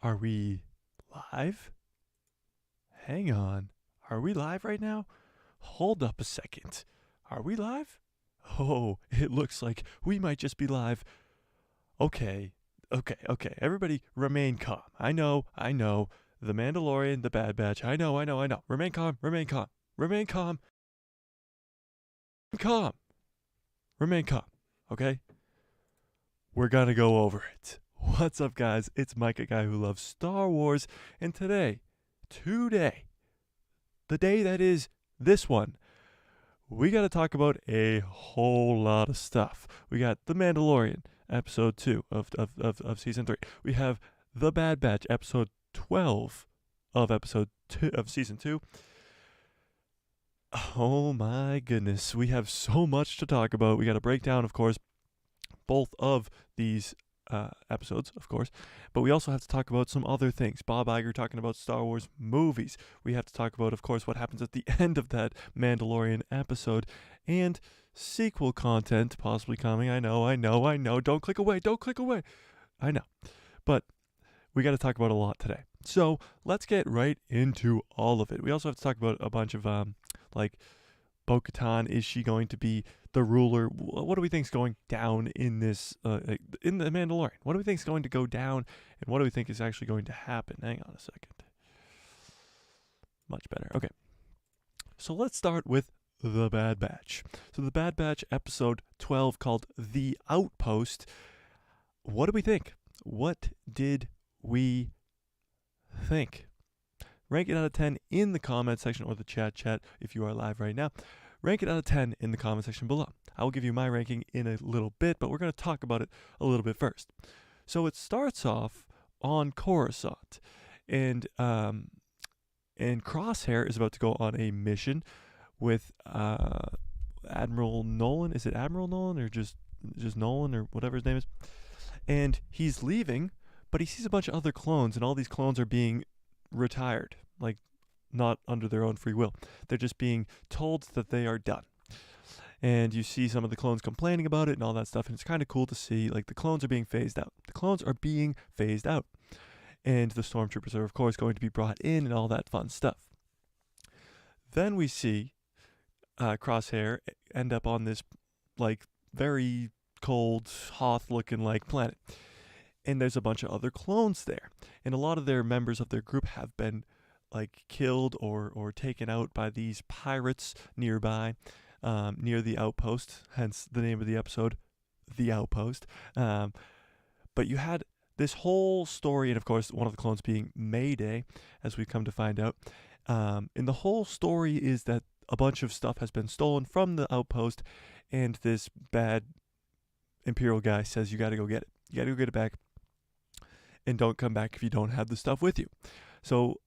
Are we live? Hang on. Are we live right now? Hold up a second. Are we live? Oh, it looks like we might just be live. Okay. Everybody remain calm. I know. The Mandalorian, the Bad Batch. I know. Remain calm. Remain calm. Calm. Remain calm. Okay? We're gonna go over it. What's up, guys? It's Mike, a guy who loves Star Wars, and today, the day that is this one, we got to talk about a whole lot of stuff. We got The Mandalorian, episode 2 of season 3. We have The Bad Batch, episode 12 of episode 2 of season 2. Oh my goodness, we have so much to talk about. We got to break down, of course, both of these episodes, of course, but we also have to talk about some other things. Bob Iger talking about Star Wars movies. We have to talk about, of course, what happens at the end of that Mandalorian episode, and sequel content possibly coming. I know. Don't click away. I know. But we got to talk about a lot today. So let's get right into all of it. We also have to talk about a bunch of, like, Bo-Katan. Is she going to be the ruler? What do we think is going down in this, in the Mandalorian? What do we think is going to go down, and what do we think is actually going to happen? Hang on a second. Much better. Okay. So let's start with The Bad Batch. So The Bad Batch, episode 12, called The Outpost. What do we think? What did we think? Rank it out of 10 in the comment section or the chat if you are live right now. Rank it out of 10 in the comment section below. I will give you my ranking in a little bit, but we're going to talk about it a little bit first. So it starts off on Coruscant, and Crosshair is about to go on a mission with Admiral Nolan. Is it Admiral Nolan or just Nolan or whatever his name is? And he's leaving, but he sees a bunch of other clones, and all these clones are being retired, like not under their own free will. They're just being told that they are done. And you see some of the clones complaining about it and all that stuff, and it's kind of cool to see, like, the clones are being phased out. And the stormtroopers are, of course, going to be brought in and all that fun stuff. Then we see Crosshair end up on this, like, very cold, Hoth-looking, like, planet. And there's a bunch of other clones there. And a lot of their members of their group have been, like, killed or taken out by these pirates nearby, near the outpost, hence the name of the episode, The Outpost. But you had this whole story, and of course one of the clones being Mayday, as we come to find out. And the whole story is that a bunch of stuff has been stolen from the outpost, and this bad Imperial guy says you gotta go get it. You gotta go get it back, and don't come back if you don't have the stuff with you. So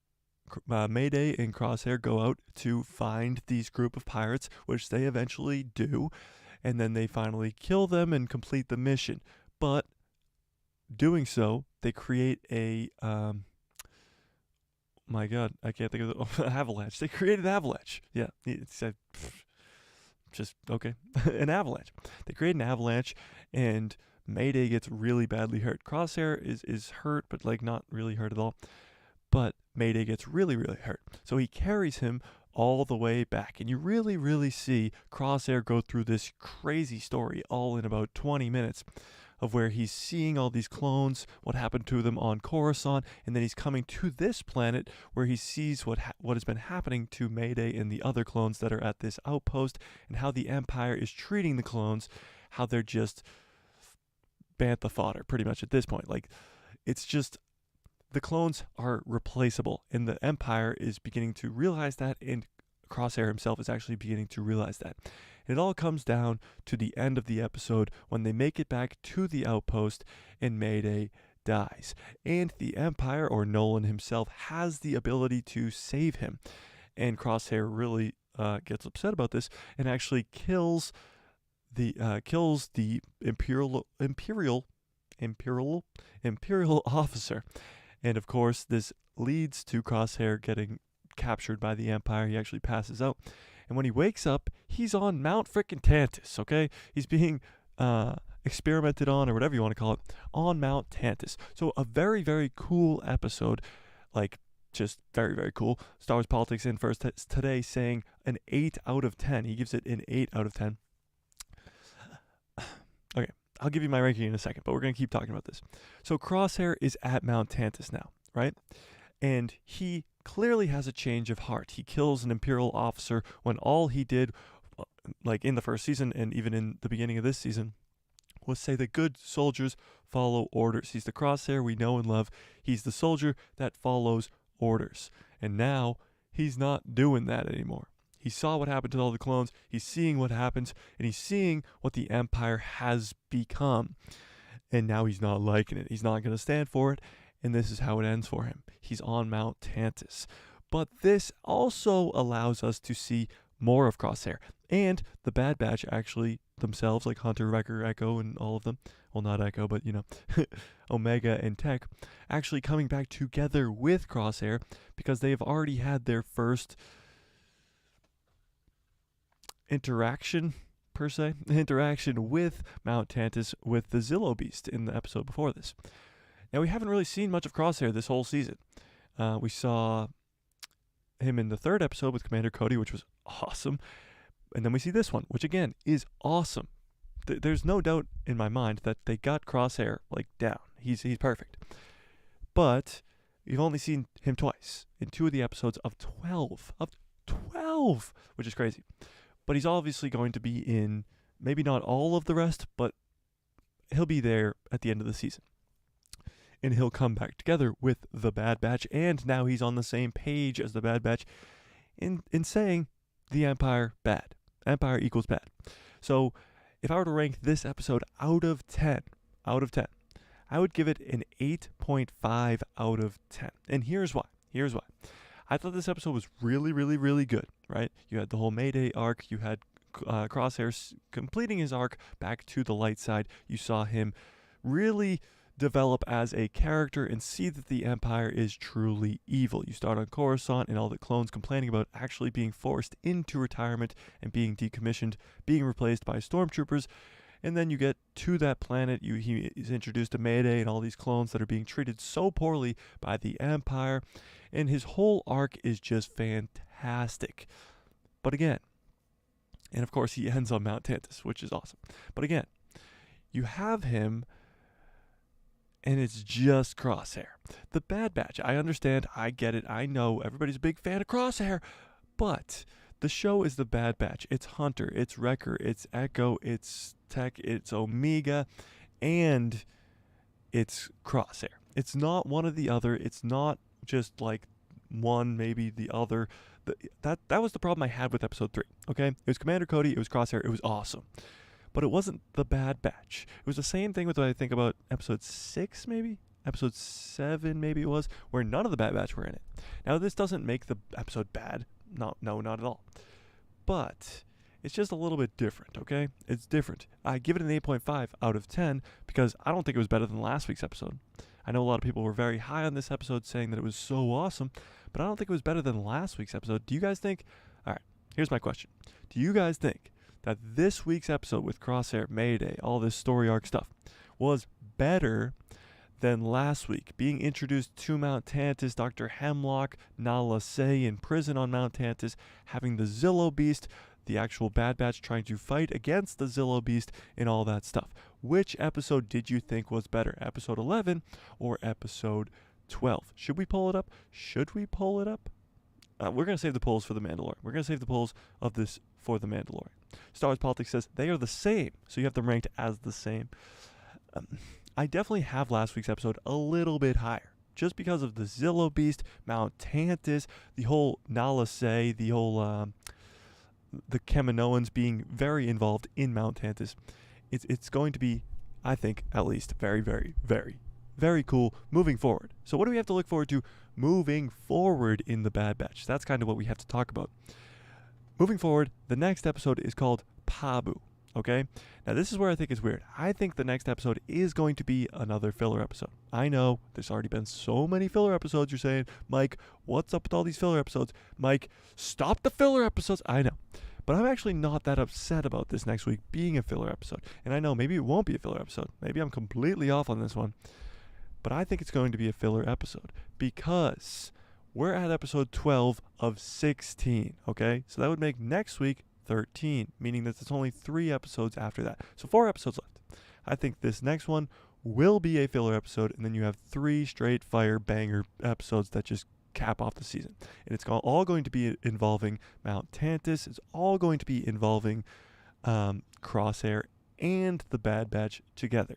Mayday and Crosshair go out to find these group of pirates, which they eventually do, and then they finally kill them and complete the mission. But doing so, they create a my god, I can't think of the avalanche. They create an avalanche. Yeah, it's just okay. An avalanche. They create an avalanche, and Mayday gets really badly hurt. Crosshair is hurt, but, like, not really hurt at all. But Mayday gets really, really hurt. So he carries him all the way back. And you really, really see Crosshair go through this crazy story all in about 20 minutes of where he's seeing all these clones, what happened to them on Coruscant, and then he's coming to this planet where he sees what has been happening to Mayday and the other clones that are at this outpost, and how the Empire is treating the clones, how they're just bantha fodder pretty much at this point. Like, it's just, the clones are replaceable, and the Empire is beginning to realize that, and Crosshair himself is actually beginning to realize that. And it all comes down to the end of the episode when they make it back to the outpost and Mayday dies. And the Empire, or Nolan himself, has the ability to save him. And Crosshair really gets upset about this and actually kills the Imperial officer. And of course, this leads to Crosshair getting captured by the Empire. He actually passes out. And when he wakes up, he's on Mount frickin' Tantus, okay? He's being experimented on, or whatever you want to call it, on Mount Tantus. So a very, very cool episode, like just very, very cool. Star Wars Politics in first today saying an 8 out of 10. He gives it an 8 out of 10. Okay, I'll give you my ranking in a second, but we're going to keep talking about this. So Crosshair is at Mount Tantus now, right? And he clearly has a change of heart. He kills an Imperial officer when all he did, like in the first season and even in the beginning of this season, was say that good soldiers follow orders. He's the Crosshair we know and love. He's the soldier that follows orders. And now he's not doing that anymore. He saw what happened to all the clones. He's seeing what happens, and he's seeing what the Empire has become. And now he's not liking it. He's not going to stand for it, and this is how it ends for him. He's on Mount Tantus. But this also allows us to see more of Crosshair. And the Bad Batch actually themselves, like Hunter, Wrecker, Echo, and all of them, well, not Echo, but, Omega and Tech, actually coming back together with Crosshair because they have already had their first interaction with Mount Tantus with the Zillo Beast in the episode before this. Now, we haven't really seen much of Crosshair this whole season. We saw him in the third episode with Commander Cody, which was awesome. And then we see this one, which again is awesome. There's no doubt in my mind that they got Crosshair down. He's perfect. But we've only seen him twice in 2 of the episodes of 12. Of 12! Which is crazy. But he's obviously going to be in maybe not all of the rest, but he'll be there at the end of the season. And he'll come back together with the Bad Batch, and now he's on the same page as the Bad Batch in saying the Empire bad. Empire equals bad. So if I were to rank this episode out of 10, I would give it an 8.5 out of 10. And here's why. I thought this episode was really, really, really good, right? You had the whole Mayday arc. You had Crosshair completing his arc back to the light side. You saw him really develop as a character and see that the Empire is truly evil. You start on Coruscant and all the clones complaining about actually being forced into retirement and being decommissioned, being replaced by stormtroopers. And then you get to that planet, he is introduced to Mayday and all these clones that are being treated so poorly by the Empire. And his whole arc is just fantastic. But again, and of course he ends on Mount Tantus, which is awesome. But again, you have him, and it's just Crosshair. The Bad Batch, I understand, I get it, I know, everybody's a big fan of Crosshair, but the show is the Bad Batch. It's Hunter, it's Wrecker, it's Echo, it's Tech, it's Omega, and it's Crosshair. It's not one or the other. It's not just like one, maybe the other. That was the problem I had with episode 3, okay? It was Commander Cody, it was Crosshair, it was awesome. But it wasn't the Bad Batch. It was the same thing with what I think about episode 6, maybe? Episode 7, maybe it was, where none of the Bad Batch were in it. Now, this doesn't make the episode bad. No, not at all. But it's just a little bit different, okay? It's different. I give it an 8.5 out of 10 because I don't think it was better than last week's episode. I know a lot of people were very high on this episode saying that it was so awesome, but I don't think it was better than last week's episode. Do you guys think? All right, here's my question. Do you guys think that this week's episode with Crosshair, Mayday, all this story arc stuff was better than last week? Being introduced to Mount Tantus, Dr. Hemlock, Nala Se in prison on Mount Tantus, having the Zillo Beast, the actual Bad Batch trying to fight against the Zillo Beast, and all that stuff. Which episode did you think was better? Episode 11 or episode 12? Should we pull it up? We're going to save the polls for the Mandalore. We're going to save the polls of this for the Mandalore. Star Wars Politics says they are the same, so you have them ranked as the same. I definitely have last week's episode a little bit higher, just because of the Zillo Beast, Mount Tantus, the whole Nala Se, the whole the Kaminoans being very involved in Mount Tantus. It's going to be, I think, at least very, very, very, very cool moving forward. So what do we have to look forward to moving forward in the Bad Batch? That's kind of what we have to talk about. Moving forward, the next episode is called Pabu, okay? Now, this is where I think it's weird. I think the next episode is going to be another filler episode. I know there's already been so many filler episodes. You're saying, Mike, what's up with all these filler episodes? Mike, stop the filler episodes. I know. But I'm actually not that upset about this next week being a filler episode. And I know maybe it won't be a filler episode. Maybe I'm completely off on this one. But I think it's going to be a filler episode because we're at episode 12 of 16, okay? So that would make next week 13, meaning that there's only 3 episodes after that. So 4 episodes left. I think this next one will be a filler episode, and then you have 3 straight fire banger episodes that just cap off the season. And it's all going to be involving Mount Tantus. It's all going to be involving Crosshair and the Bad Batch together.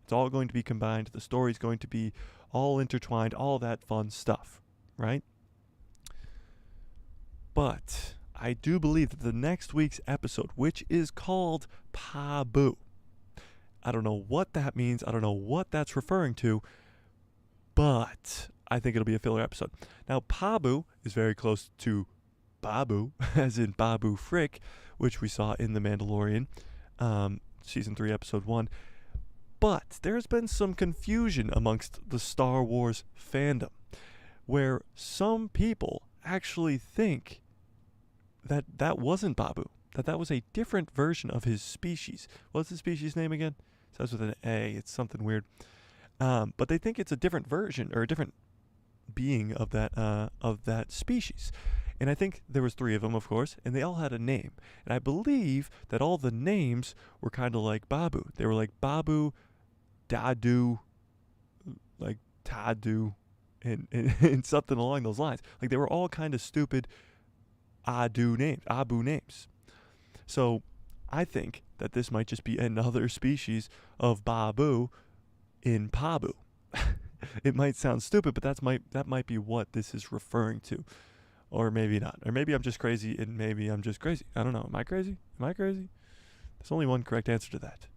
It's all going to be combined. The story's going to be all intertwined, all that fun stuff, right? But I do believe that the next week's episode, which is called Pabu, I don't know what that means. I don't know what that's referring to, but I think it'll be a filler episode. Now, Pabu is very close to Babu, as in Babu Frick, which we saw in The Mandalorian, Season 3, Episode 1. But there's been some confusion amongst the Star Wars fandom, where some people actually think that that wasn't Babu, that was a different version of his species. What's the species name again? It starts with an A. It's something weird. But they think it's a different version or a different being of that species. And I think there was 3 of them, of course, and they all had a name. And I believe that all the names were kind of like Babu. They were like Babu, Dadu, like Tadu, and something along those lines. Like they were all kind of stupid Abu names. So I think that this might just be another species of Babu in Pabu. It might sound stupid, but that might be what this is referring to. Or maybe not. Or maybe I'm just crazy, and maybe I'm just crazy. I don't know. Am I crazy? There's only one correct answer to that.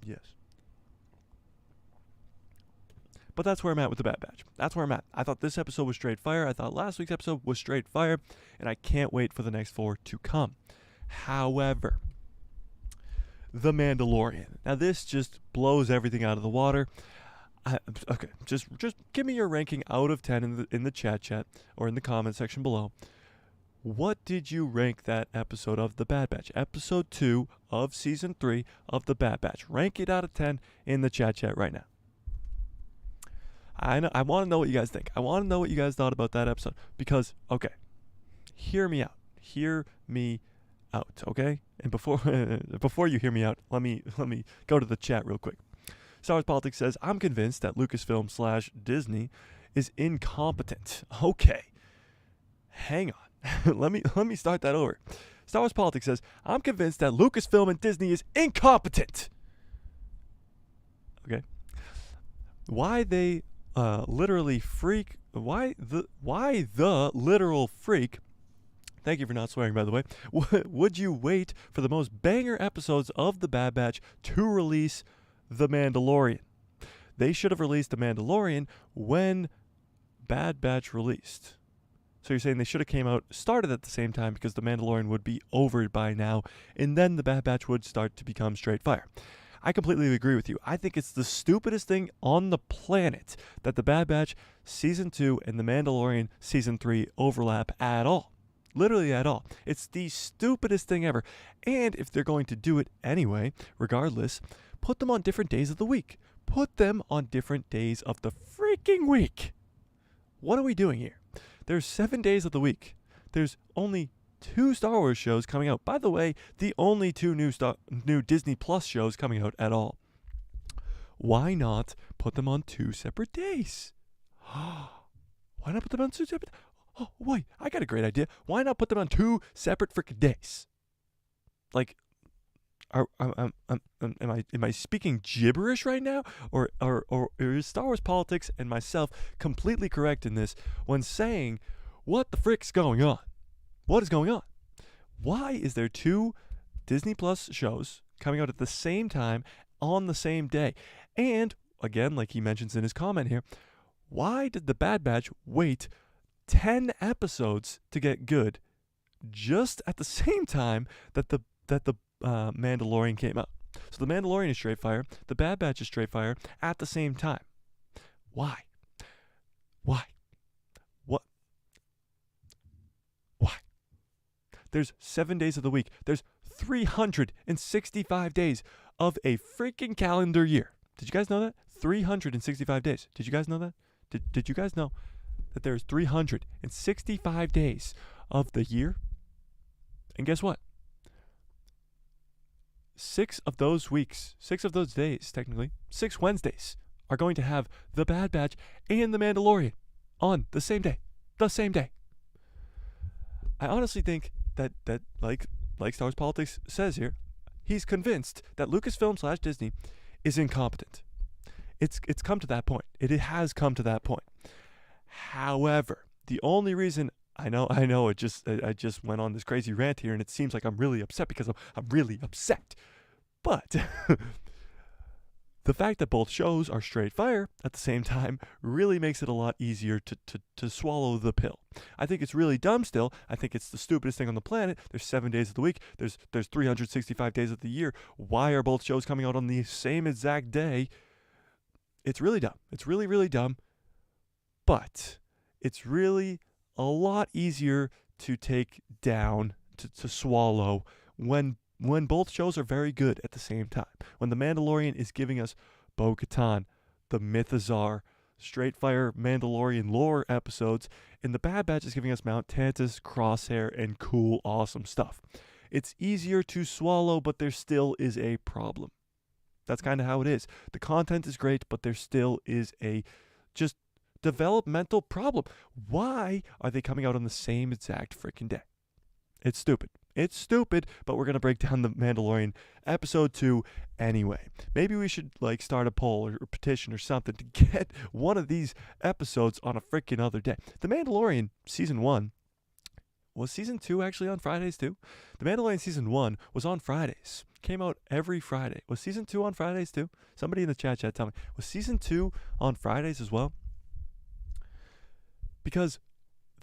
Yes. But that's where I'm at with the Bad Batch. That's where I'm at. I thought this episode was straight fire. I thought last week's episode was straight fire. And I can't wait for the next 4 to come. However, The Mandalorian. Now this just blows everything out of the water. Okay, just give me your ranking out of 10 in the chat or in the comment section below. What did you rank that episode of The Bad Batch? Episode 2 of Season 3 of The Bad Batch. Rank it out of 10 in the chat right now. I want to know what you guys think. I want to know what you guys thought about that episode. Because, okay, hear me out. Hear me out, okay? And before you hear me out, let me go to the chat real quick. Star Wars Politics says, I'm convinced that Lucasfilm/Disney is incompetent. Okay. Hang on. let me start that over. Star Wars Politics says, I'm convinced that Lucasfilm and Disney is incompetent. Okay. Why they literally freak, why the literal freak, thank you for not swearing by the way, would you wait for the most banger episodes of The Bad Batch to release The Mandalorian? They should have released The Mandalorian when Bad Batch released. So you're saying they should have started at the same time because The Mandalorian would be over by now, and then The Bad Batch would start to become straight fire. I completely agree with you. I think it's the stupidest thing on the planet that The Bad Batch Season 2 and The Mandalorian Season 3 overlap at all. Literally at all. It's the stupidest thing ever. And if they're going to do it anyway, regardless, put them on different days of the week. Put them on different days of the freaking week. What are we doing here? There's 7 days of the week. There's only 2 Star Wars shows coming out. By the way, the only 2 new Disney Plus shows coming out at all. Why not put them on 2 separate days? Why not put them on 2 separate? Oh, wait, I got a great idea. Why not put them on 2 separate freaking days? Like, am I speaking gibberish right now, or is Star Wars Politics and myself completely correct in this when saying, what the frick's going on? What is going on? Why is there 2 Disney Plus shows coming out at the same time on the same day? And again, like he mentions in his comment here, why did the Bad Batch wait 10 episodes to get good just at the same time that the Mandalorian came out? So the Mandalorian is straight fire, the Bad Batch is straight fire at the same time. Why? What? Why? There's 7 days of the week. There's 365 days of a freaking calendar year. Did you guys know that? 365 days. Did you guys know that? Did you guys know that there's 365 days of the year? And guess what? 6 of those days, technically, 6 Wednesdays are going to have The Bad Batch and The Mandalorian on the same day. The same day. I honestly think that like Star Wars Politics says here, he's convinced that Lucasfilm/Disney is incompetent. It's come to that point. It has come to that point. However, the only reason I know I just went on this crazy rant here, and it seems like I'm really upset because I'm really upset. But the fact that both shows are straight fire at the same time really makes it a lot easier to swallow the pill. I think it's really dumb still. I think it's the stupidest thing on the planet. There's 7 days of the week. There's 365 days of the year. Why are both shows coming out on the same exact day? It's really dumb. It's really, really dumb. But it's really a lot easier to take down, to swallow when both shows are very good at the same time. When The Mandalorian is giving us Bo-Katan, the Mythazar, straight fire Mandalorian lore episodes, and The Bad Batch is giving us Mount Tantus, Crosshair, and cool, awesome stuff. It's easier to swallow, but there still is a problem. That's kind of how it is. The content is great, but there still is a just developmental problem. Why are they coming out on the same exact freaking day? It's stupid. It's stupid, but we're going to break down The Mandalorian episode 2 anyway. Maybe we should start a poll or petition or something to get one of these episodes on a freaking other day. The Mandalorian season 1, was season 2 actually on Fridays too? The Mandalorian season 1 was on Fridays. Came out every Friday. Was season 2 on Fridays too? Somebody in the chat tell me. Was season 2 on Fridays as well? Because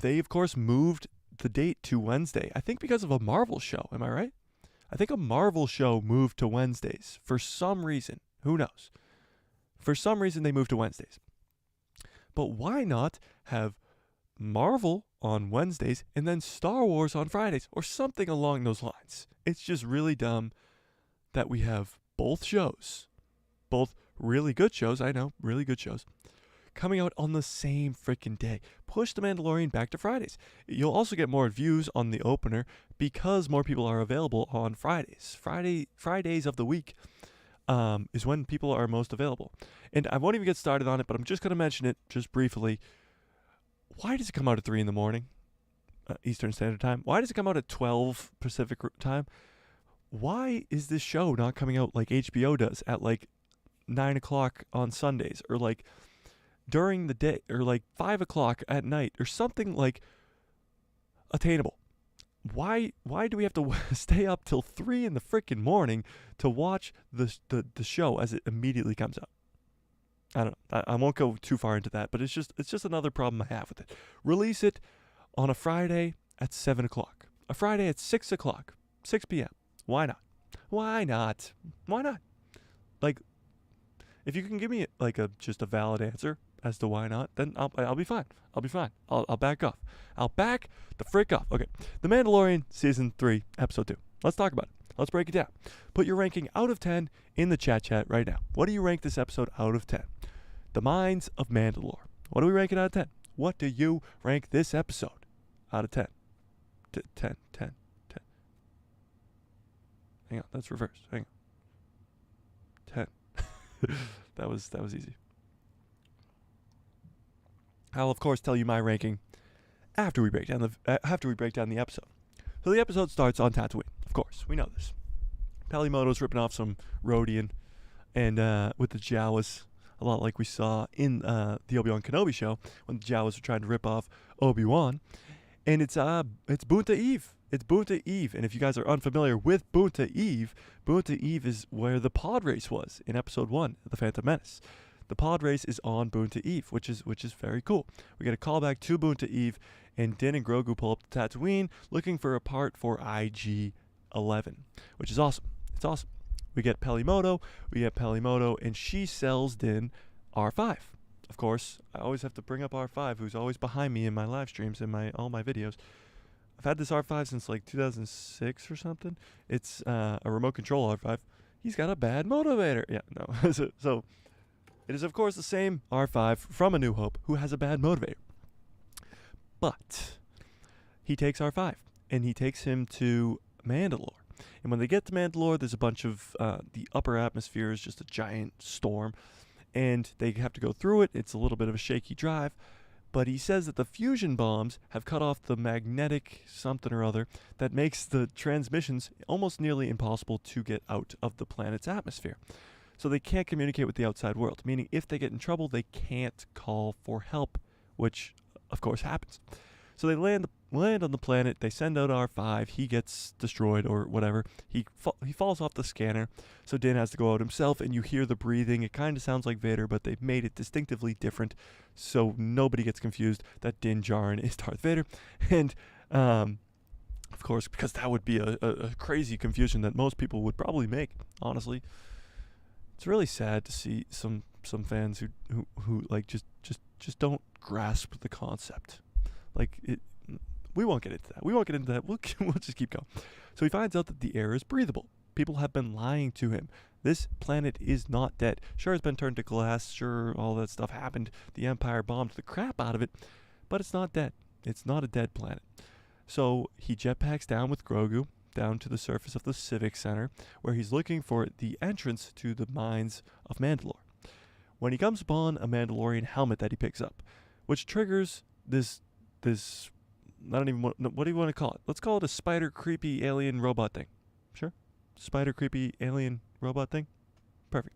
they, of course, moved the date to Wednesday. I think because of a Marvel show. Am I right? I think a Marvel show moved to Wednesdays for some reason. Who knows? For some reason, they moved to Wednesdays. But why not have Marvel on Wednesdays and then Star Wars on Fridays or something along those lines? It's just really dumb that we have both shows, both really good shows, I know, really good shows, coming out on the same freaking day. Push The Mandalorian back to Fridays. You'll also get more views on the opener because more people are available on Fridays. Fridays of the week is when people are most available. And I won't even get started on it, but I'm just going to mention it just briefly. Why does it come out at 3 in the morning, Eastern Standard Time? Why does it come out at 12 Pacific Time? Why is this show not coming out like HBO does at 9 o'clock on Sundays or during the day or 5 o'clock at night or something attainable? Why do we have to stay up till 3 in the freaking morning to watch the show as it immediately comes out? I don't know. I won't go too far into that, but it's just another problem I have with it. Release it on a Friday at 7 o'clock. A Friday at 6 o'clock, 6 p.m. Why not? Why not? Why not? If you can give me just a valid answer as to why not, then I'll be fine. I'll be fine. I'll back off. I'll back the frick off. Okay, The Mandalorian season 3, episode 2. Let's talk about it. Let's break it down. Put your ranking out of 10 in the chat right now. What do you rank this episode out of 10? The Mines of Mandalore. What do we rank it out of 10? What do you rank this episode out of 10? 10. Hang on, that's reversed. Hang on. 10. That was easy. I'll of course tell you my ranking after we break down the episode. So the episode starts on Tatooine. Of course, we know this. Pelimoto's ripping off some Rodian, and with the Jawas, a lot like we saw in the Obi-Wan Kenobi show when the Jawas were trying to rip off Obi-Wan. And it's Bunta Eve. It's Bunta Eve. And if you guys are unfamiliar with Bunta Eve is where the pod race was in episode 1 of The Phantom Menace. The pod race is on Bunta Eve, which is very cool. We get a callback to Bunta Eve, and Din and Grogu pull up to Tatooine looking for a part for IG-11, which is awesome. It's awesome. We get Pelimoto, and she sells Din R5. Of course, I always have to bring up R5, who's always behind me in my live streams and all my videos. I've had this R5 since like 2006 or something. It's a remote control R5. He's got a bad motivator. Yeah, no. So it is, of course, the same R5 from A New Hope who has a bad motivator. But he takes R5 and he takes him to Mandalore. And when they get to Mandalore, there's a bunch of the upper atmosphere is just a giant storm, and they have to go through it. It's a little bit of a shaky drive, but he says that the fusion bombs have cut off the magnetic something or other that makes the transmissions almost nearly impossible to get out of the planet's atmosphere. So they can't communicate with the outside world, meaning if they get in trouble, they can't call for help, which, of course, happens. So they land on the planet. They send out R5. He gets destroyed or whatever. He falls off the scanner. So Din has to go out himself, and you hear the breathing. It kind of sounds like Vader, but they've made it distinctively different, so nobody gets confused that Din Djarin is Darth Vader. And of course, because that would be a crazy confusion that most people would probably make. Honestly, it's really sad to see some fans who like just don't grasp the concept. Like, we won't get into that. We'll just keep going. So he finds out that the air is breathable. People have been lying to him. This planet is not dead. Sure, it's been turned to glass. Sure, all that stuff happened. The Empire bombed the crap out of it, but it's not dead. It's not a dead planet. So he jetpacks down with Grogu down to the surface of the Civic Center, where he's looking for the entrance to the mines of Mandalore. When he comes upon a Mandalorian helmet that he picks up, which triggers this I don't even want, no, what do you want to call it? Let's call it a spider creepy alien robot thing. Sure? Spider creepy alien robot thing? Perfect.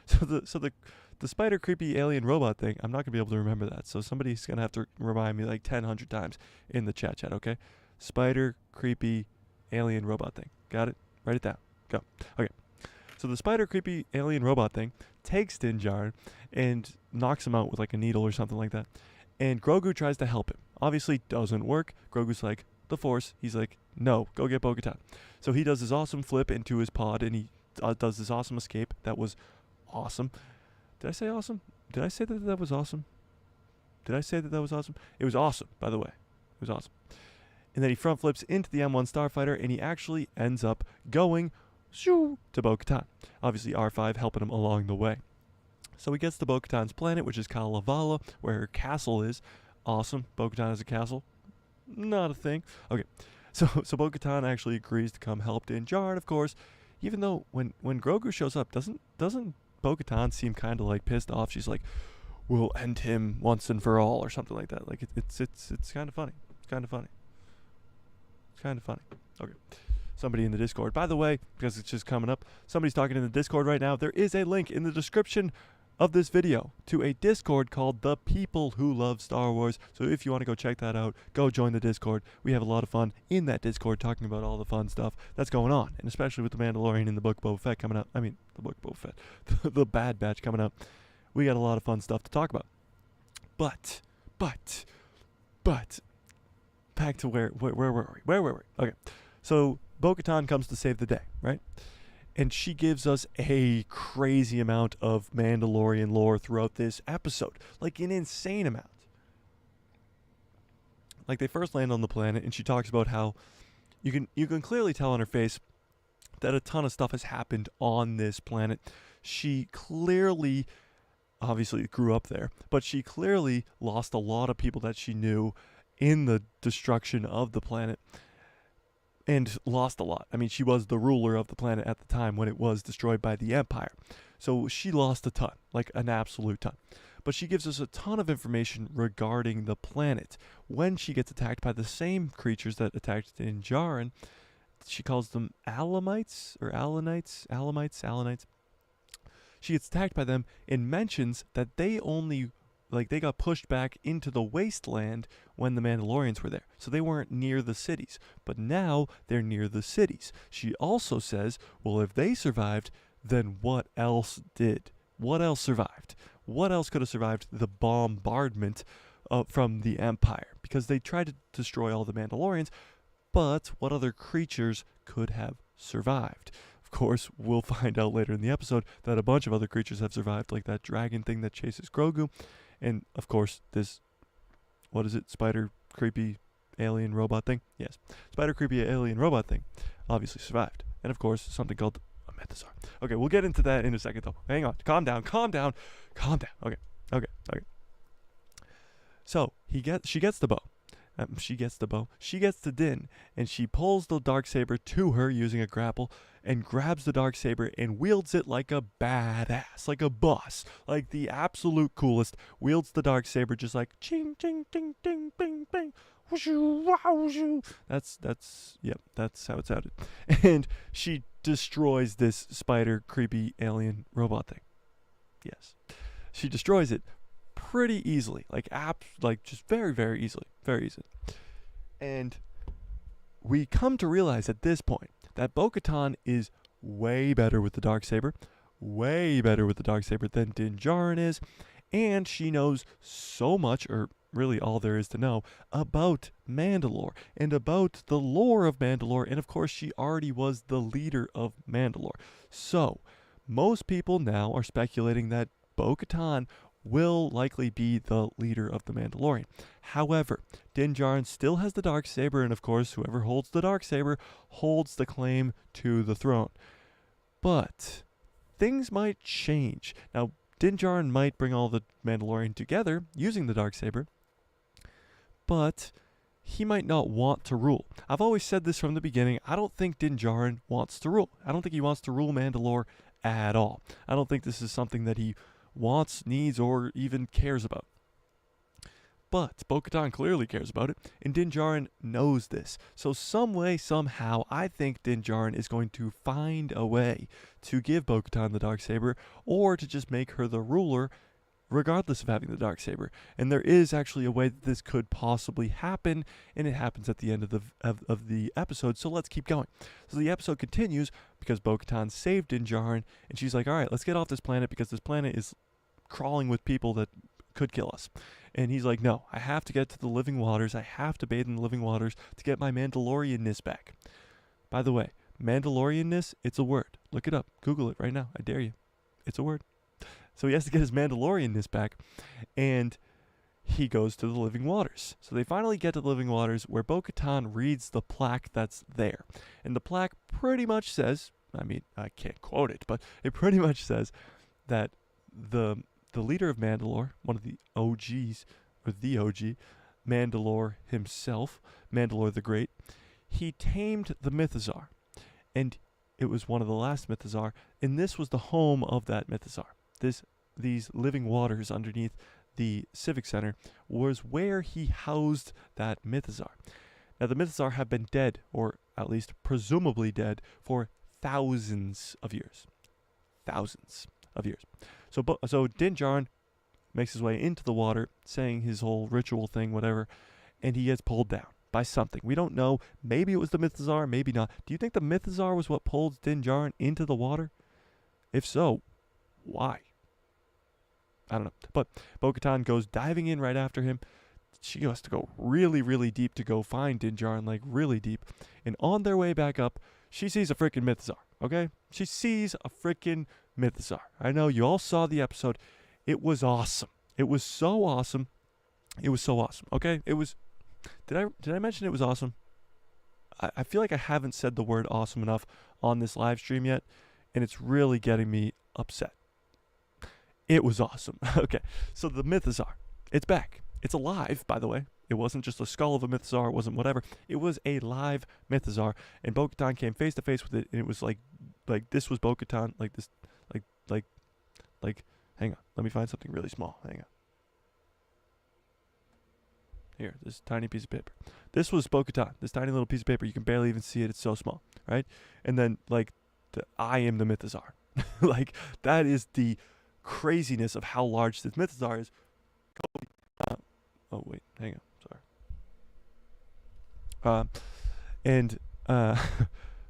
So the spider creepy alien robot thing, I'm not going to be able to remember that. So somebody's going to have to remind me like 100 times in the chat, okay? Spider creepy alien robot thing. Got it? Write it down. Go. Okay. So the spider creepy alien robot thing takes Din Djarin and knocks him out with like a needle or something like that. And Grogu tries to help him. Obviously doesn't work. Grogu's like, the Force. He's like, no, go get Bo-Katan. So he does this awesome flip into his pod, and he does this awesome escape. That was awesome. Did I say awesome? Did I say that was awesome? Did I say that was awesome? It was awesome, by the way. It was awesome. And then he front flips into the M1 Starfighter, and he actually ends up going shoo to Bo-Katan. Obviously R5 helping him along the way. So he gets to Bo-Katan's planet, which is Kalevala, where her castle is. Awesome. Bo-Katan has a castle. Not a thing. Okay. So Bo-Katan actually agrees to come help Din Djarin, of course. Even though when Grogu shows up, doesn't Bo-Katan seem kind of like pissed off? She's like, we'll end him once and for all, or something like that. Like it's kind of funny. It's kind of funny. It's kind of funny. Okay. Somebody in the Discord. By the way, because it's just coming up, somebody's talking in the Discord right now. There is a link in the description of this video to a Discord called The People Who Love Star Wars. So if you want to go check that out, go join the Discord. We have a lot of fun in that Discord talking about all the fun stuff that's going on, and especially with the Mandalorian and the Book of Boba Fett coming up. I mean, the Book of Boba Fett, the Bad Batch coming up. We got a lot of fun stuff to talk about. But back to where were we? Where were we? Okay, so Bo-Katan comes to save the day, right? And she gives us a crazy amount of Mandalorian lore throughout this episode. Like an insane amount. Like they first land on the planet and she talks about how you can clearly tell on her face that a ton of stuff has happened on this planet. She clearly, obviously grew up there, but she clearly lost a lot of people that she knew in the destruction of the planet. And lost a lot. I mean, she was the ruler of the planet at the time when it was destroyed by the Empire. So she lost a ton, like an absolute ton. But she gives us a ton of information regarding the planet. When she gets attacked by the same creatures that attacked Din Djarin, she calls them Alamites or Alanites. She gets attacked by them and mentions that they got pushed back into the wasteland when the Mandalorians were there. So they weren't near the cities. But now they're near the cities. She also says, well, if they survived, then what else did? What else survived? What else could have survived the bombardment from the Empire? Because they tried to destroy all the Mandalorians, but what other creatures could have survived? Of course, we'll find out later in the episode that a bunch of other creatures have survived, like that dragon thing that chases Grogu. And, of course, this, what is it, spider creepy alien robot thing. Yes, spider creepy alien robot thing obviously survived. And of course, something called a mythosaur. Okay, we'll get into that in a second though. Hang on. Calm down. Okay. So she gets the bow. She gets the Din, and she pulls the darksaber to her using a grapple and grabs the darksaber and wields it like a badass, like a boss, like the absolute coolest. Wields the darksaber just like ching ching ding ding bing bing. That's how it sounded. And she destroys this spider creepy alien robot thing. Yes. She destroys it pretty easily, like just very easily. And we come to realize at this point that Bo-Katan is way better with the darksaber than Din Djarin is, and she knows so much, or really all there is to know, about Mandalore and about the lore of Mandalore, and of course she already was the leader of Mandalore. So most people now are speculating that Bo-Katan will likely be the leader of the Mandalorian. However, Din Djarin still has the darksaber, and of course whoever holds the darksaber holds the claim to the throne. But things might change. Now, Din Djarin might bring all the Mandalorian together using the darksaber, but he might not want to rule. I've always said this from the beginning. I don't think Din Djarin wants to rule. I don't think he wants to rule Mandalore at all. I don't think this is something that he wants, needs, or even cares about. But Bo-Katan clearly cares about it, and Din Djarin knows this. So some way, somehow, I think Din Djarin is going to find a way to give Bo-Katan the darksaber, or to just make her the ruler, regardless of having the darksaber. And there is actually a way that this could possibly happen, and it happens at the end of the episode. So let's keep going. So the episode continues because Bo-Katan saved Din Djarin, and she's like, all right, let's get off this planet because this planet is crawling with people that could kill us. And he's like, no, I have to get to the living waters. I have to bathe in the living waters to get my Mandalorianness back. By the way, Mandalorianness, it's a word. Look it up. Google it right now. I dare you. It's a word. So he has to get his Mandalorianness back, and he goes to the living waters. So they finally get to the living waters where Bo-Katan reads the plaque that's there. And the plaque pretty much says, I mean, I can't quote it, but it pretty much says that the leader of Mandalore, one of the OGs, or the OG, Mandalore himself, Mandalore the Great, he tamed the mythosaur. And it was one of the last mythosaur, and this was the home of that mythosaur. These living waters underneath the Civic Center was where he housed that mythosaur. Now, the mythosaur have been dead, or at least presumably dead, for thousands of years. So Din Djarin makes his way into the water, saying his whole ritual thing, whatever, and he gets pulled down by something. We don't know. Maybe it was the mythosaur, maybe not. Do you think the mythosaur was what pulled Din Djarin into the water? If so, why? I don't know. But Bo-Katan goes diving in right after him. She has to go really deep to go find Din Djarin, like really deep. And on their way back up, she sees a freaking mythosaur, okay? She sees a freaking mythosaur. I know you all saw the episode. It was awesome. It was so awesome. Okay? It was... Did I mention it was awesome? I feel like I haven't said the word awesome enough on this live stream yet, and it's really getting me upset. It was awesome. Okay, so the mythosaur, it's back. It's alive, by the way. It wasn't just a skull of a mythosaur. It wasn't whatever. It was a live mythosaur, and Bo-Katan came face to face with it, and it was like this was Bo-Katan, like this, like. Hang on, let me find something really small. Hang on. Here, this tiny piece of paper. This was Bo-Katan. This tiny little piece of paper. You can barely even see it. It's so small, right? And then I am the mythosaur. Like that is the craziness of how large this mythosaur is. Oh wait, hang on, sorry.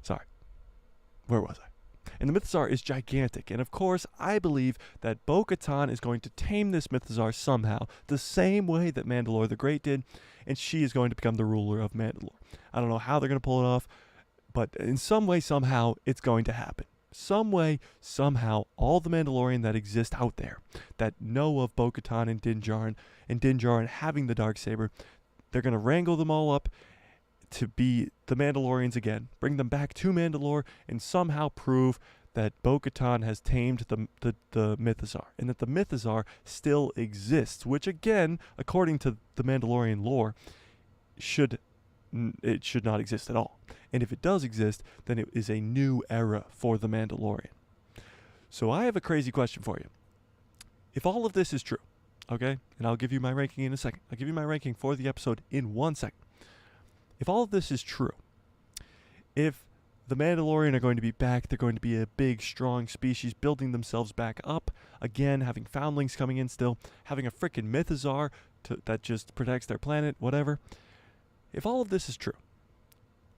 Sorry, where was I? And the mythosaur is gigantic, and of course I believe that Bo-Katan is going to tame this mythosaur somehow, the same way that Mandalore the Great did, and she is going to become the ruler of Mandalore. I don't know how they're going to pull it off, but in some way, somehow, it's going to happen. Some way, somehow, all the Mandalorian that exist out there that know of Bo-Katan and Din Djarin having the darksaber, They're going to wrangle them all up to be the Mandalorians again, bring them back to Mandalore, and somehow prove that Bo-Katan has tamed the Mythosaur, and that the Mythosaur still exists, which again, according to the Mandalorian lore, should not exist at all. And if it does exist, then it is a new era for the Mandalorian. So I have a crazy question for you. If all of this is true, okay, and I'll give you my ranking in a second. I'll give you my ranking for the episode in 1 second. If all of this is true, if the Mandalorian are going to be back, they're going to be a big, strong species building themselves back up, again, having foundlings coming in still, having a freaking Mythosaur that just protects their planet, whatever. If all of this is true,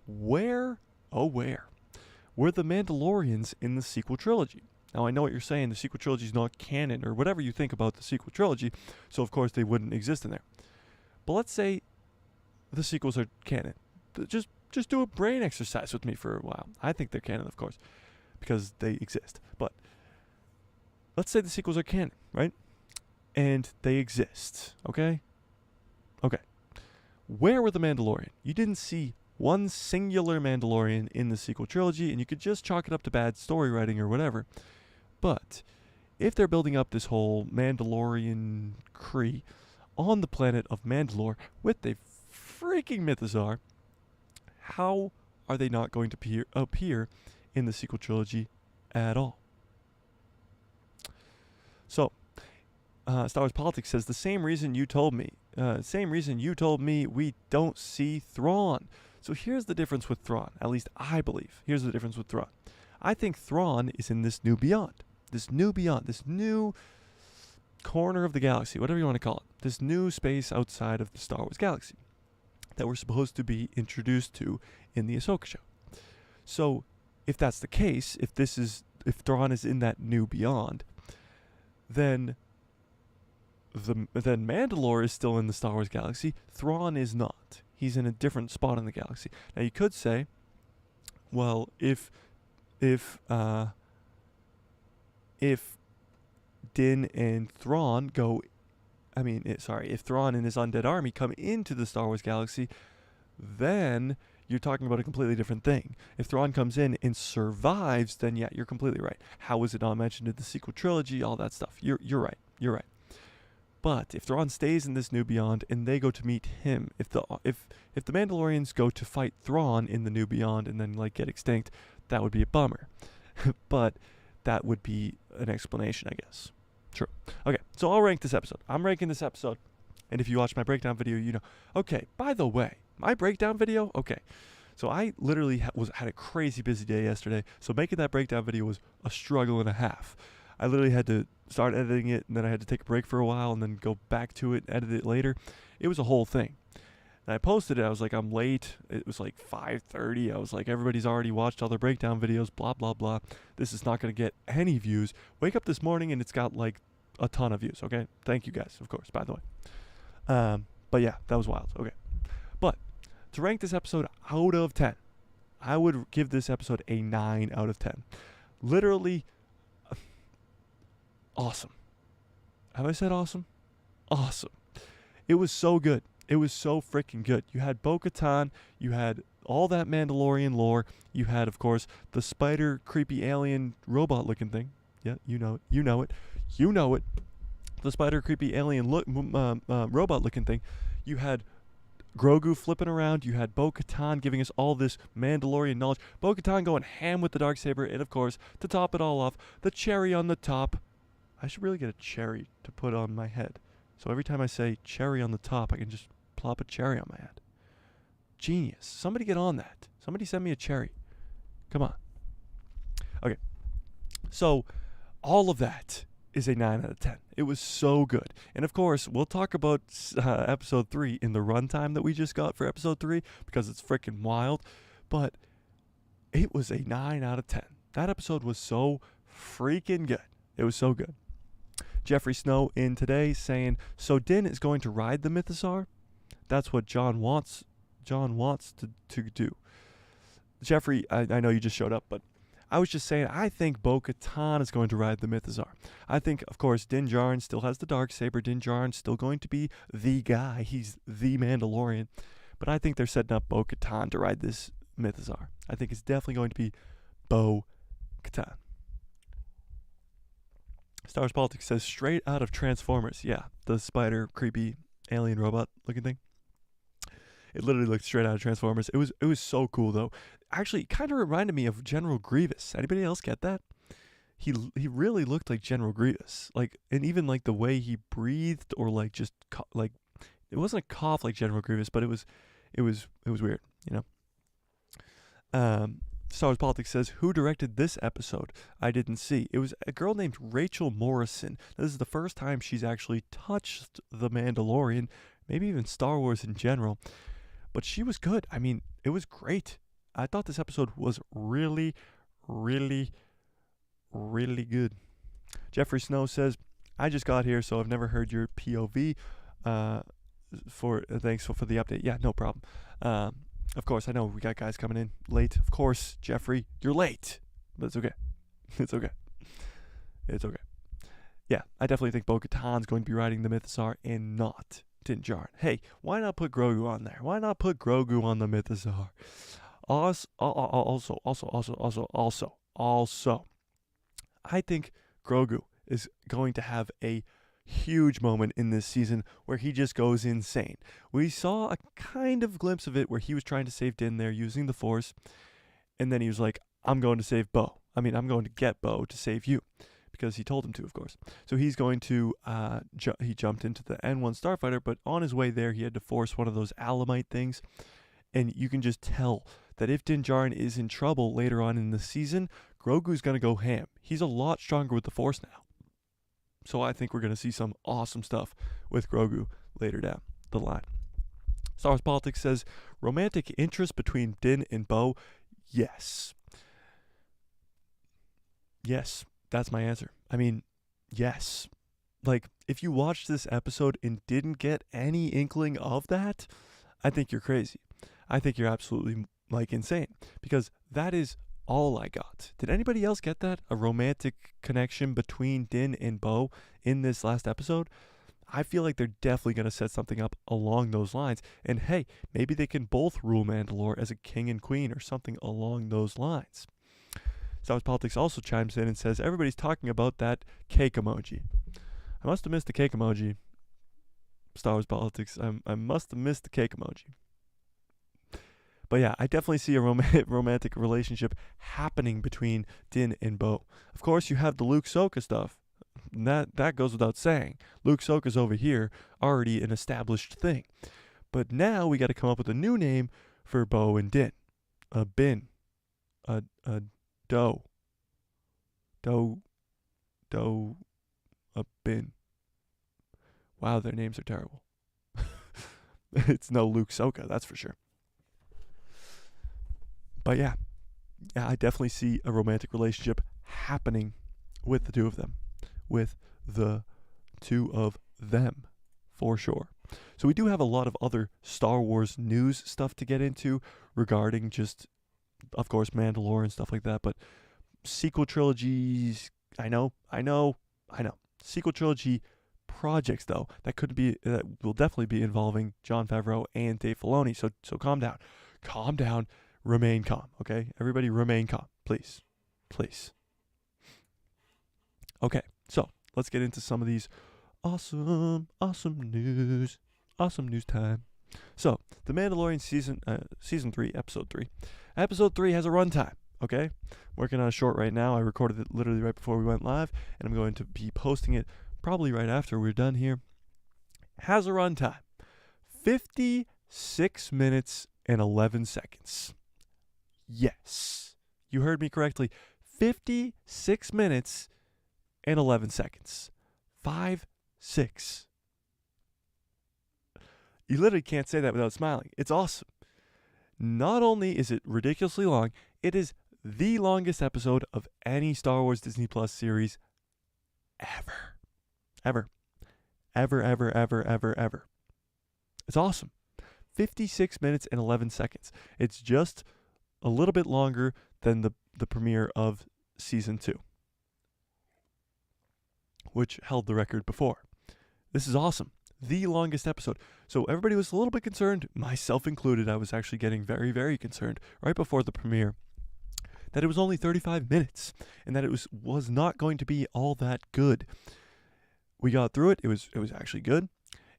where were the Mandalorians in the sequel trilogy? Now, I know what you're saying, the sequel trilogy is not canon, or whatever you think about the sequel trilogy, so of course they wouldn't exist in there. But let's say the sequels are canon. Just do a brain exercise with me for a while. I think they're canon, of course, because they exist. But let's say the sequels are canon, right? And they exist, okay? Okay. Where were the Mandalorian? You didn't see one singular Mandalorian in the sequel trilogy, and you could just chalk it up to bad story writing or whatever. But if they're building up this whole Mandalorian Kree on the planet of Mandalore with a freaking Mythosaur, how are they not going to appear in the sequel trilogy at all? So, Star Wars Politics says the same reason you told me we don't see Thrawn. So here's the difference with Thrawn. At least I believe. Here's the difference with Thrawn. I think Thrawn is in this new beyond. This new corner of the galaxy, whatever you want to call it. This new space outside of the Star Wars galaxy that we're supposed to be introduced to in the Ahsoka show. So, if that's the case, if Thrawn is in that new beyond, then Mandalore is still in the Star Wars galaxy. Thrawn is not. He's in a different spot in the galaxy. Now you could say, well, if Din and Thrawn if Thrawn and his undead army come into the Star Wars galaxy, then you're talking about a completely different thing. If Thrawn comes in and survives, then yeah, you're completely right. How is it not mentioned in the sequel trilogy? All that stuff. You're right. You're right. But if Thrawn stays in this new beyond and they go to meet him, if the Mandalorians go to fight Thrawn in the new beyond and then get extinct, that would be a bummer. But that would be an explanation, I guess. True. Okay, so I'll rank this episode. I'm ranking this episode, and if you watch my breakdown video, you know. Okay, by the way, my breakdown video, okay. So I literally had a crazy busy day yesterday, so making that breakdown video was a struggle and a half. I literally had to start editing it, and then I had to take a break for a while, and then go back to it, edit it later. It was a whole thing. And I posted it, I was like, I'm late. It was like 5:30. I was like, everybody's already watched all their breakdown videos, blah, blah, blah. This is not going to get any views. Wake up this morning, and it's got like a ton of views, okay? Thank you guys, of course, by the way. But yeah, that was wild, okay. But to rank this episode out of 10, I would give this episode a 9 out of 10. Literally awesome. Have I said awesome? Awesome. It was so good. It was so freaking good. You had Bo-Katan, you had all that Mandalorian lore, you had, of course, the spider, creepy alien robot-looking thing. Yeah, you know it. You know it. You know it. The spider, creepy alien robot-looking thing. You had Grogu flipping around. You had Bo-Katan giving us all this Mandalorian knowledge. Bo-Katan going ham with the Darksaber. And, of course, to top it all off, the cherry on the top. I should really get a cherry to put on my head. So every time I say cherry on the top, I can just plop a cherry on my head. Genius. Somebody get on that. Somebody send me a cherry. Come on. Okay. So all of that is a 9 out of 10. It was so good. And of course, we'll talk about episode 3 in the runtime that we just got for episode 3 because it's freaking wild. But it was a 9 out of 10. That episode was so freaking good. It was so good. Jeffrey Snow in today saying, so Din is going to ride the Mythosaur? That's what John wants to do. Jeffrey, I know you just showed up, but I was just saying, I think Bo-Katan is going to ride the Mythosaur. I think, of course, Din Djarin still has the Darksaber. Din Djarin's still going to be the guy. He's the Mandalorian. But I think they're setting up Bo-Katan to ride this Mythosaur. I think it's definitely going to be Bo-Katan. Star Wars Politics says, straight out of Transformers. Yeah, the spider, creepy, alien robot looking thing. It literally looked straight out of Transformers. It was so cool, though. Actually, it kind of reminded me of General Grievous. Anybody else get that? He really looked like General Grievous. Like, and even like the way he breathed, or like just like, it wasn't a cough like General Grievous, but it was weird, you know. Star Wars Politics says, who directed this episode? I didn't see. It was a girl named Rachel Morrison. This is the first time she's actually touched The Mandalorian, maybe even Star Wars in general. But she was good. I mean, it was great. I thought this episode was really, really, really good. Jeffrey Snow says, I just got here, so I've never heard your POV. Thanks for the update. Yeah, no problem. Of course, I know we got guys coming in late. Of course, Jeffrey, you're late. But it's okay. It's okay. It's okay. Yeah, I definitely think Bo-Katan's going to be riding the Mythosaur and not Din Djarin. Hey, why not put Grogu on there? Why not put Grogu on the Mythosaur? Also, I think Grogu is going to have a huge moment in this season where he just goes insane. We saw a kind of glimpse of it where he was trying to save Din there using the Force, and then he was like, I'm going to save Bo. I'm going to get Bo to save you, because he told him to, of course. So he's going to, he jumped into the N1 Starfighter, but on his way there, he had to force one of those Alamite things, and you can just tell that if Din Djarin is in trouble later on in the season, Grogu's going to go ham. He's a lot stronger with the Force now. So I think we're going to see some awesome stuff with Grogu later down the line. Star Wars Politics says, romantic interest between Din and Bo? Yes. Yes, that's my answer. I mean, yes. Like, if you watched this episode and didn't get any inkling of that, I think you're crazy. I think you're absolutely, like, insane. Because that is all I got. Did anybody else get that? A romantic connection between Din and Bo in this last episode? I feel like they're definitely going to set something up along those lines. And hey, maybe they can both rule Mandalore as a king and queen or something along those lines. Star Wars Politics also chimes in and says, everybody's talking about that cake emoji. I must have missed the cake emoji. Star Wars Politics, I must have missed the cake emoji. But yeah, I definitely see a romantic relationship happening between Din and Bo. Of course, you have the Luke Ahsoka stuff. That goes without saying. Luke Ahsoka's over here, already an established thing. But now we got to come up with a new name for Bo and Din. A bin. A doe. A bin. Wow, their names are terrible. It's no Luke Ahsoka, that's for sure. But yeah, I definitely see a romantic relationship happening with the two of them. For sure. So we do have a lot of other Star Wars news stuff to get into regarding just, of course, Mandalore and stuff like that. But sequel trilogies, I know. Sequel trilogy projects, though, that will definitely be involving Jon Favreau and Dave Filoni. So calm down. Calm down. Remain calm, okay? Everybody remain calm, please. Please. Okay, so let's get into some of these awesome news. Awesome news time. So, The Mandalorian season 3, episode 3. Episode 3 has a runtime, okay? I'm working on a short right now. I recorded it literally right before we went live, and I'm going to be posting it probably right after we're done here. Has a runtime. 56 minutes and 11 seconds. Yes, you heard me correctly. 56 minutes and 11 seconds. 5-6. You literally can't say that without smiling. It's awesome. Not only is it ridiculously long, it is the longest episode of any Star Wars Disney Plus series ever. It's awesome. 56 minutes and 11 seconds. It's just a little bit longer than the premiere of season 2, which held the record before. This is awesome. The longest episode. So everybody was a little bit concerned, myself included. I was actually getting very, very concerned right before the premiere that it was only 35 minutes and that it was not going to be all that good. We got through it. It was actually good.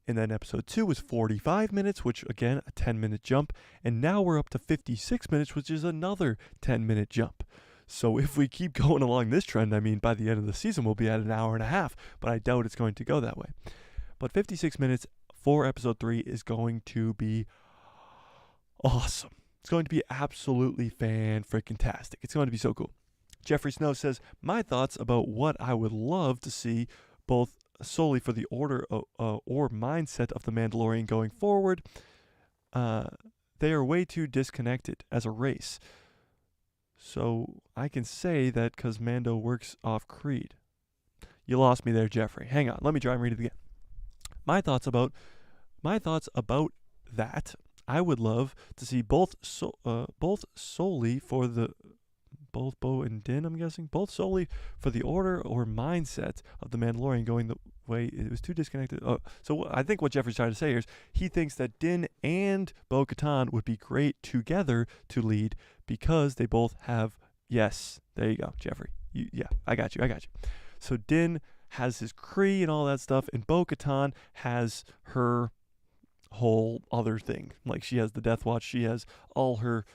And then episode 2 was 45 minutes, which again, a 10-minute jump. And now we're up to 56 minutes, which is another 10-minute jump. So if we keep going along this trend, I mean, by the end of the season, we'll be at an hour and a half, but I doubt it's going to go that way. But 56 minutes for episode 3 is going to be awesome. It's going to be absolutely fan-freaking-tastic. It's going to be so cool. Jeffrey Snow says, my thoughts about what I would love to see both solely for the order or mindset of the Mandalorian going forward. They are way too disconnected as a race. So I can say that because Mando works off Creed. You lost me there, Jeffrey. Hang on. Let me try and read it again. My thoughts about that. I would love to see both solely for both Bo and Din, I'm guessing, both solely for the order or mindset of the Mandalorian going the way it was too disconnected. So I think what Jeffrey's trying to say here is he thinks that Din and Bo Katan would be great together to lead because they both have, yes, there you go, Jeffrey. I got you. So Din has his Kree and all that stuff, and Bo Katan has her whole other thing. Like she has the Death Watch, she has all her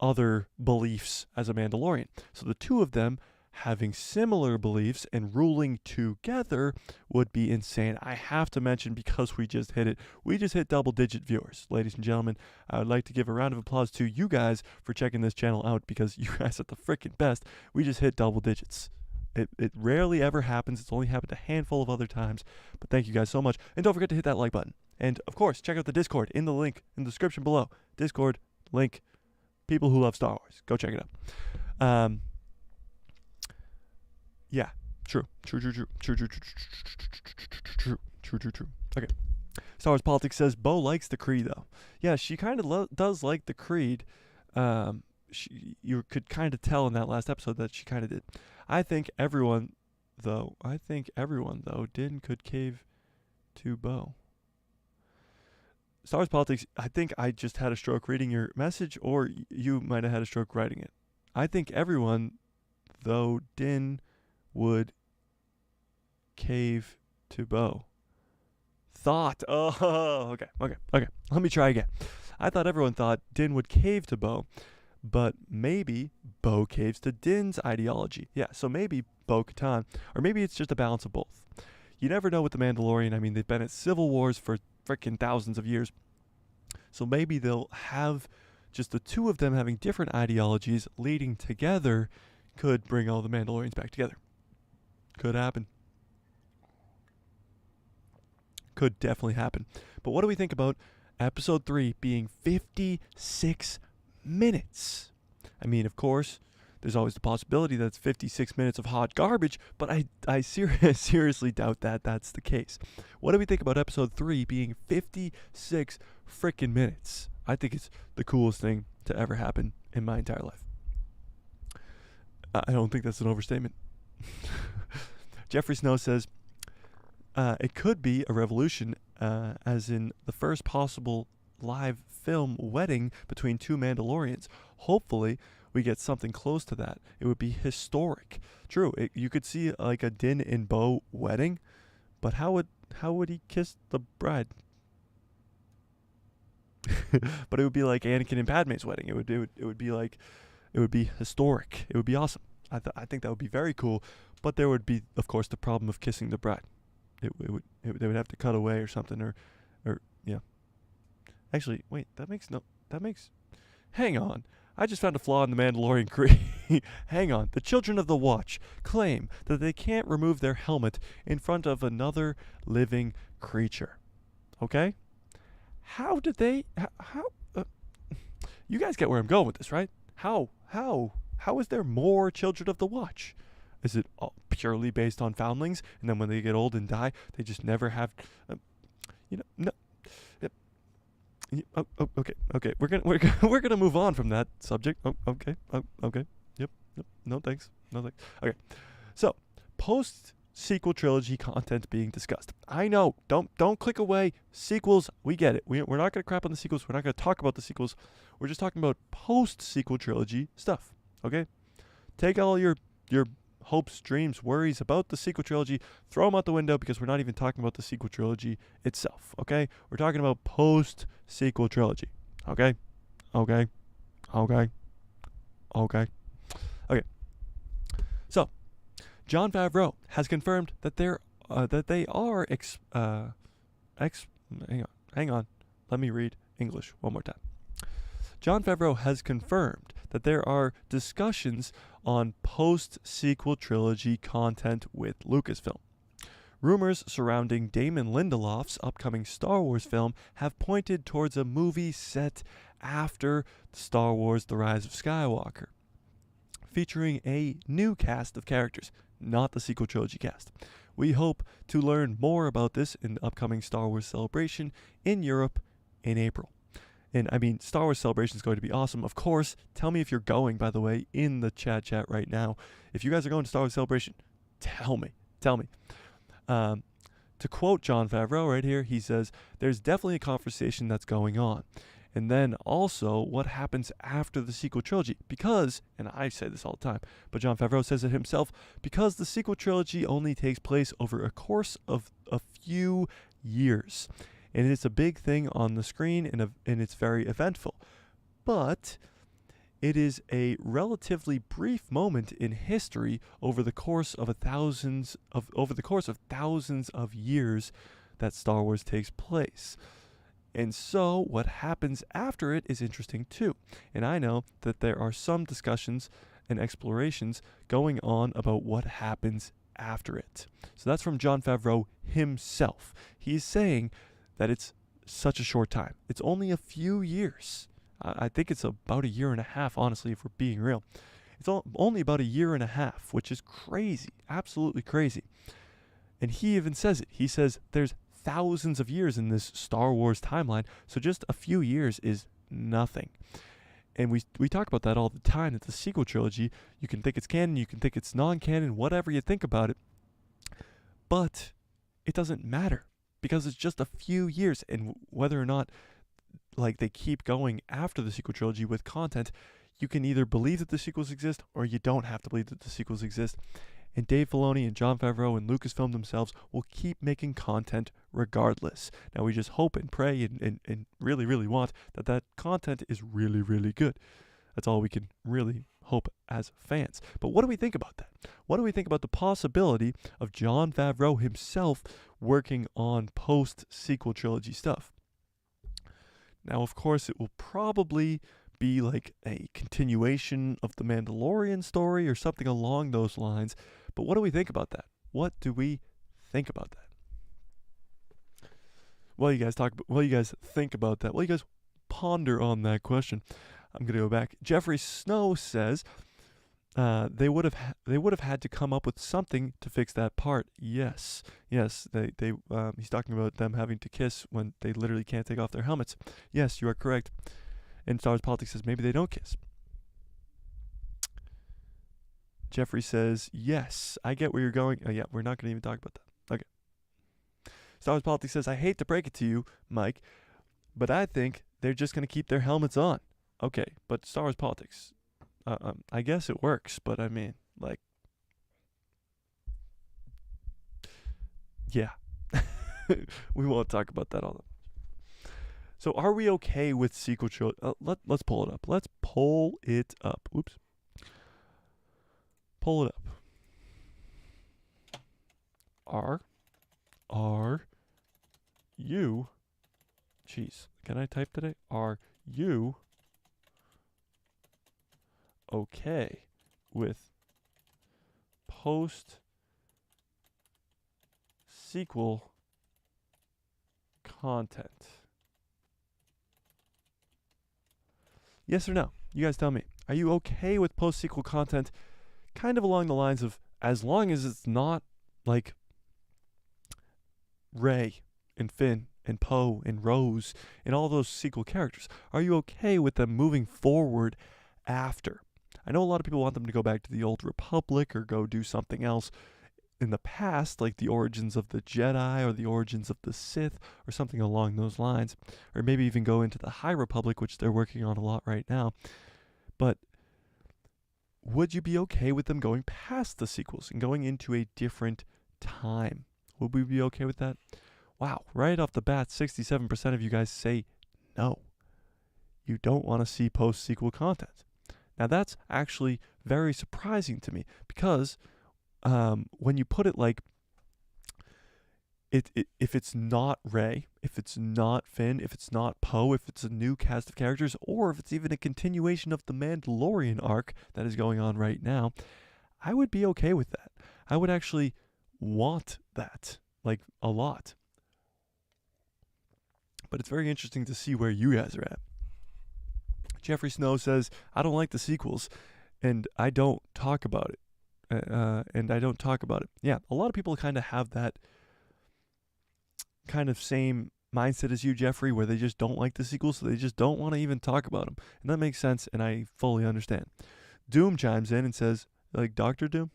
other beliefs as a Mandalorian. So the two of them having similar beliefs and ruling together would be insane. I have to mention, because we just hit double-digit viewers. Ladies and gentlemen, I would like to give a round of applause to you guys for checking this channel out, because you guys are the freaking best. We just hit double digits. It rarely ever happens. It's only happened a handful of other times. But thank you guys so much. And don't forget to hit that like button. And, of course, check out the Discord in the link in the description below. Discord, link, people who love Star Wars. Go check it out. Yeah, true. Okay. Star Wars Politics says Bo likes the Creed, though. Yeah, she kind of does like the Creed. You could kind of tell in that last episode that she kind of did. I think everyone, though, Din could cave to Bo. Star Wars Politics, I think I just had a stroke reading your message, or you might have had a stroke writing it. I think everyone, though, Din would cave to Bo. Okay. Let me try again. I thought everyone thought Din would cave to Bo, but maybe Bo caves to Din's ideology. Yeah, so maybe Bo Katan, or maybe it's just a balance of both. You never know with the Mandalorian. I mean, they've been at civil wars for freaking thousands of years. So maybe they'll have just the two of them having different ideologies leading together could bring all the Mandalorians back together. Could happen. Could definitely happen. But what do we think about episode 3 being 56 minutes? I mean, of course, there's always the possibility that it's 56 minutes of hot garbage, but I seriously doubt that that's the case. What do we think about episode 3 being 56 freaking minutes? I think it's the coolest thing to ever happen in my entire life. I don't think that's an overstatement. Jeffrey Snow says, it could be a revolution, as in the first possible live film wedding between two Mandalorians. Hopefully, we get something close to that. It would be historic. True, you could see like a Din and Bo wedding, but how would he kiss the bride? But it would be like Anakin and Padme's wedding. It would be historic. It would be awesome. I think that would be very cool. But there would be, of course, the problem of kissing the bride. They would have to cut away or something, or yeah. Actually, wait, hang on. I just found a flaw in the Mandalorian Creed. Hang on. The Children of the Watch claim that they can't remove their helmet in front of another living creature. Okay? How did they... How you guys get where I'm going with this, right? How is there more Children of the Watch? Is it purely based on foundlings, and then when they get old and die, they just never have... no... Okay. We're gonna move on from that subject. Okay. Yep. No thanks. No thanks. Okay. So, post sequel trilogy content being discussed. I know. Don't click away. Sequels, we get it. We're not going to crap on the sequels. We're not going to talk about the sequels. We're just talking about post sequel trilogy stuff. Okay? Take all your hopes, dreams, worries about the sequel trilogy, throw them out the window because we're not even talking about the sequel trilogy itself. Okay? We're talking about post sequel trilogy. Okay? Okay. Okay. Okay. Okay. So, Jon Favreau has confirmed that they are hang on. Let me read English one more time. Jon Favreau has confirmed that there are discussions on post-sequel trilogy content with Lucasfilm. Rumors surrounding Damon Lindelof's upcoming Star Wars film have pointed towards a movie set after Star Wars: The Rise of Skywalker, featuring a new cast of characters, not the sequel trilogy cast. We hope to learn more about this in the upcoming Star Wars Celebration in Europe in April. And I mean, Star Wars Celebration is going to be awesome. Of course, tell me if you're going, by the way, in the chat right now. If you guys are going to Star Wars Celebration, tell me. To quote Jon Favreau right here, he says, there's definitely a conversation that's going on. And then also what happens after the sequel trilogy. Because, and I say this all the time, but Jon Favreau says it himself, because the sequel trilogy only takes place over a course of a few years. And it's a big thing on the screen, and it's very eventful. But it is a relatively brief moment in history over the course of thousands of years that Star Wars takes place. And so what happens after it is interesting too. And I know that there are some discussions and explorations going on about what happens after it. So that's from Jon Favreau himself. He's saying that it's such a short time. It's only a few years. I think it's about a year and a half, honestly, if we're being real. It's only about a year and a half, which is crazy, absolutely crazy. And he even says it. He says there's thousands of years in this Star Wars timeline, so just a few years is nothing. And we talk about that all the time, that the sequel trilogy, you can think it's canon, you can think it's non-canon, whatever you think about it, but it doesn't matter because it's just a few years. And whether or not like they keep going after the sequel trilogy with content, you can either believe that the sequels exist or you don't have to believe that the sequels exist. And Dave Filoni and Jon Favreau and Lucasfilm themselves will keep making content regardless. Now we just hope and pray and really, really want that content is really, really good. That's all we can really hope as fans. But what do we think about that? What do we think about the possibility of Jon Favreau himself working on post-sequel trilogy stuff? Now, of course, it will probably be like a continuation of the Mandalorian story or something along those lines. But what do we think about that? What do we think about that? While you guys think about that, while you guys ponder on that question, I'm going to go back. Jeffrey Snow says they would have had to come up with something to fix that part. Yes. He's talking about them having to kiss when they literally can't take off their helmets. Yes, you are correct. And Star Wars Politics says maybe they don't kiss. Jeffrey says, yes, I get where you're going. Oh, yeah, we're not going to even talk about that. Okay. Star Wars Politics says, I hate to break it to you, Mike, but I think they're just going to keep their helmets on. Okay, but Star Wars Politics, I guess it works, but I mean, like, yeah. We won't talk about that all that much. So are we okay with sequel trilogy? Let's pull it up. Let's pull it up. Oops. Pull it up. Are you, jeez, can I type today? Are you okay with post-sequel content? Yes or no? You guys tell me. Are you okay with post-sequel content? Kind of along the lines of, as long as it's not like Rey and Finn and Poe and Rose and all those sequel characters. Are you okay with them moving forward after? I know a lot of people want them to go back to the Old Republic or go do something else in the past, like the origins of the Jedi or the origins of the Sith or something along those lines, or maybe even go into the High Republic, which they're working on a lot right now. But would you be okay with them going past the sequels and going into a different time? Would we be okay with that? Wow, right off the bat, 67% of you guys say no. You don't want to see post-sequel content. Now that's actually very surprising to me because when you put it like, if it's not Rey, if it's not Finn, if it's not Poe, if it's a new cast of characters, or if it's even a continuation of the Mandalorian arc that is going on right now, I would be okay with that. I would actually want that, like, a lot. But it's very interesting to see where you guys are at. Jeffrey Snow says, I don't like the sequels, and I don't talk about it. Yeah, a lot of people kind of have that kind of same mindset as you, Jeffrey, where they just don't like the sequels, so they just don't want to even talk about them. And that makes sense, and I fully understand. Doom chimes in and says, like Dr. Doom?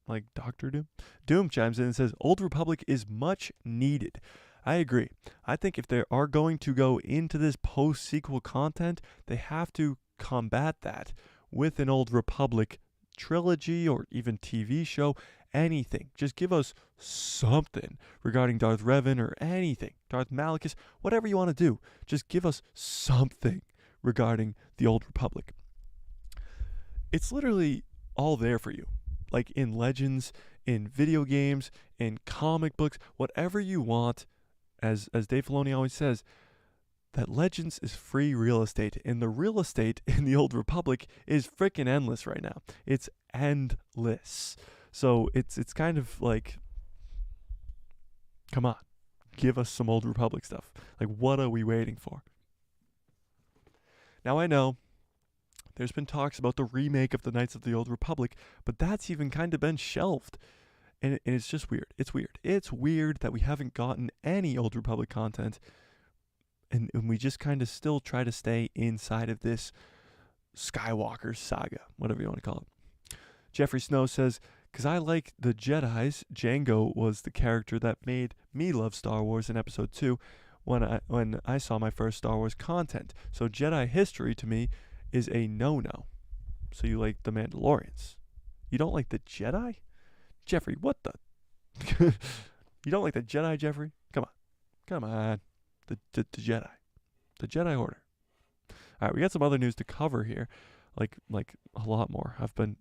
Like Dr. Doom? Doom chimes in and says, Old Republic is much needed. I agree. I think if they are going to go into this post-sequel content, they have to combat that with an Old Republic trilogy or even TV show, anything. Just give us something regarding Darth Revan or anything. Darth Malachus, whatever you want to do. Just give us something regarding the Old Republic. It's literally all there for you. Like in Legends, in video games, in comic books, whatever you want. As Dave Filoni always says, that Legends is free real estate, and the real estate in the Old Republic is freaking endless right now. It's endless. So it's kind of like, come on, give us some Old Republic stuff. Like, what are we waiting for? Now, I know there's been talks about the remake of the Knights of the Old Republic, but that's even kind of been shelved. And it's just weird. It's weird. It's weird that we haven't gotten any Old Republic content, and we just kind of still try to stay inside of this Skywalker saga, whatever you want to call it. Jeffrey Snow says, because I like the Jedis, Jango was the character that made me love Star Wars in Episode 2 when I saw my first Star Wars content. So Jedi history to me is a no-no. So you like the Mandalorians. You don't like the Jedi? Jeffrey, what the? You don't like the Jedi, Jeffrey? Come on. The Jedi. The Jedi Order. All right, we got some other news to cover here, like a lot more. I've been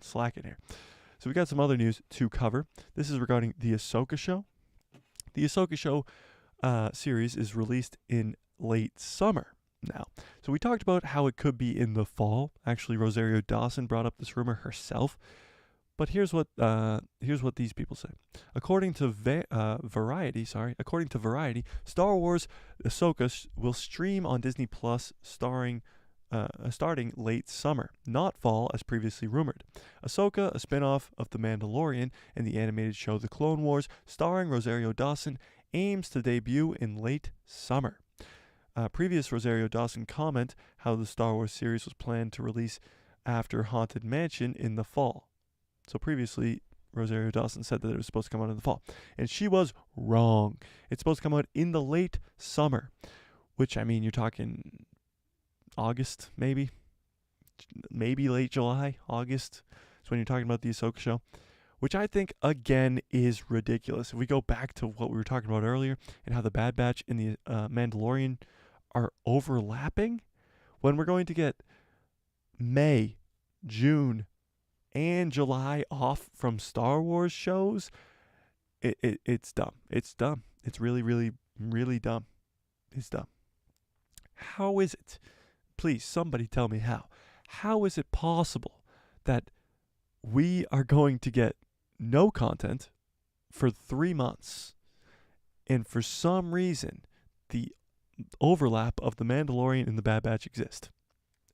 slacking here. So we got some other news to cover. This is regarding the Ahsoka show. The Ahsoka show series is released in late summer now. So we talked about how it could be in the fall. Actually, Rosario Dawson brought up this rumor herself. But here's what these people say. According to Variety, Star Wars Ahsoka will stream on Disney Plus starting late summer, not fall as previously rumored. Ahsoka, a spin-off of The Mandalorian and the animated show The Clone Wars, starring Rosario Dawson, aims to debut in late summer. Previous Rosario Dawson comment how the Star Wars series was planned to release after Haunted Mansion in the fall. So previously, Rosario Dawson said that it was supposed to come out in the fall. And she was wrong. It's supposed to come out in the late summer. Which, I mean, you're talking August, maybe? Maybe late July, August. That's when you're talking about the Ahsoka show. Which I think, again, is ridiculous. If we go back to what we were talking about earlier and how the Bad Batch and the Mandalorian are overlapping, when we're going to get May, June, and July off from Star Wars shows, it's dumb. It's dumb. It's really, really, really dumb. It's dumb. How is it? Please, somebody tell me how. How is it possible that we are going to get no content for 3 months, and for some reason, the overlap of The Mandalorian and The Bad Batch exist?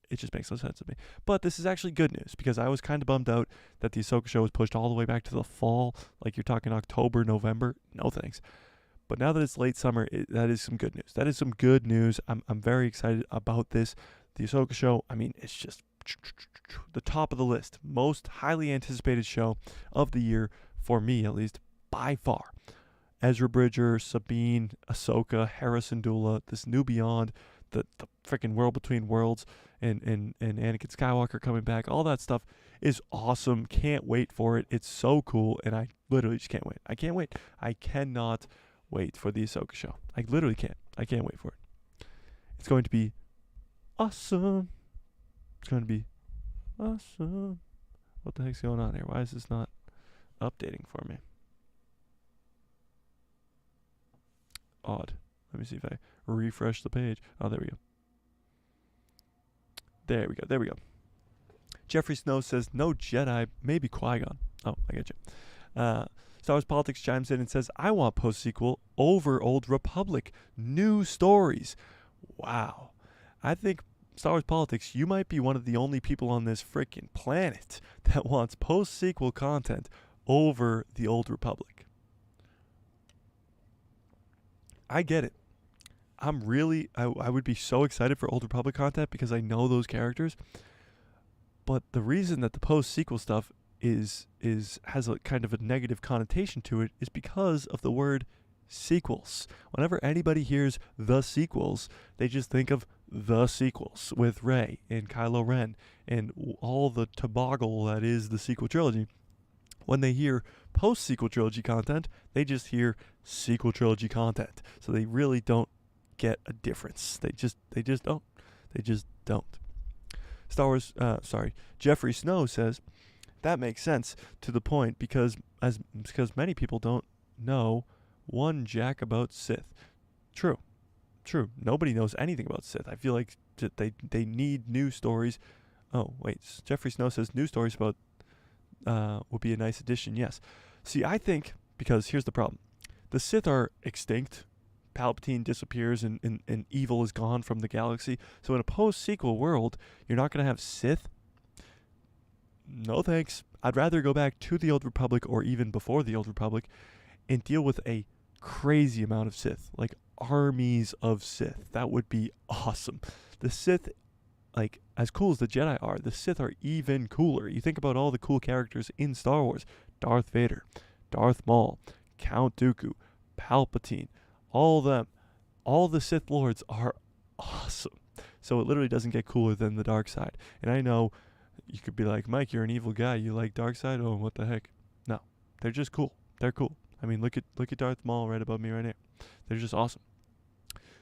It just makes no sense to me. But this is actually good news, because I was kind of bummed out that the Ahsoka show was pushed all the way back to the fall. Like, you're talking October, November. No thanks. But now that it's late summer, that is some good news. That is some good news. I'm very excited about this. The Ahsoka show, I mean, it's just the top of the list. Most highly anticipated show of the year, for me at least, by far. Ezra Bridger, Sabine, Ahsoka, Hera Syndulla, this new Beyond, the freaking World Between Worlds, and Anakin Skywalker coming back. All that stuff is awesome. Can't wait for it. It's so cool, and I literally just can't wait. I can't wait. I cannot wait for the Ahsoka show. I literally can't. I can't wait for it. It's going to be awesome. It's going to be awesome. What the heck's going on here? Why is this not updating for me? Odd. Let me see if I refresh the page. Oh, there we go. There we go. There we go. Jeffrey Snow says, no Jedi, maybe Qui-Gon. Oh, I get you. Star Wars Politics chimes in and says, I want post-sequel over Old Republic. New stories. Wow. I think Star Wars Politics, you might be one of the only people on this freaking planet that wants post-sequel content over the Old Republic. I get it. I would be so excited for Old Republic content because I know those characters. But the reason that the post-sequel stuff has a kind of a negative connotation to it is because of the word sequels. Whenever anybody hears the sequels, they just think of the sequels with Rey and Kylo Ren and all the toboggle that is the sequel trilogy. When they hear post-sequel trilogy content, they just hear sequel trilogy content. So they really don't get a difference. They just don't. They just don't. Jeffrey Snow says, that makes sense to the point because many people don't know one jack about Sith. True. Nobody knows anything about Sith. I feel like they need new stories. Oh, wait. Jeffrey Snow says new stories about would be a nice addition. Yes. See, I think, because here's the problem. The Sith are extinct. Palpatine disappears and evil is gone from the galaxy. So in a post-sequel world, you're not going to have Sith. No thanks. I'd rather go back to the Old Republic or even before the Old Republic and deal with a crazy amount of Sith. Like armies of Sith. That would be awesome. The Sith, like, as cool as the Jedi are, the Sith are even cooler. You think about all the cool characters in Star Wars. Darth Vader, Darth Maul, Count Dooku, Palpatine, all of them. All the Sith Lords are awesome. So it literally doesn't get cooler than the dark side. And I know you could be like, Mike, you're an evil guy. You like dark side? Oh, what the heck? No, they're just cool. They're cool. I mean, look at Darth Maul right above me right here. They're just awesome.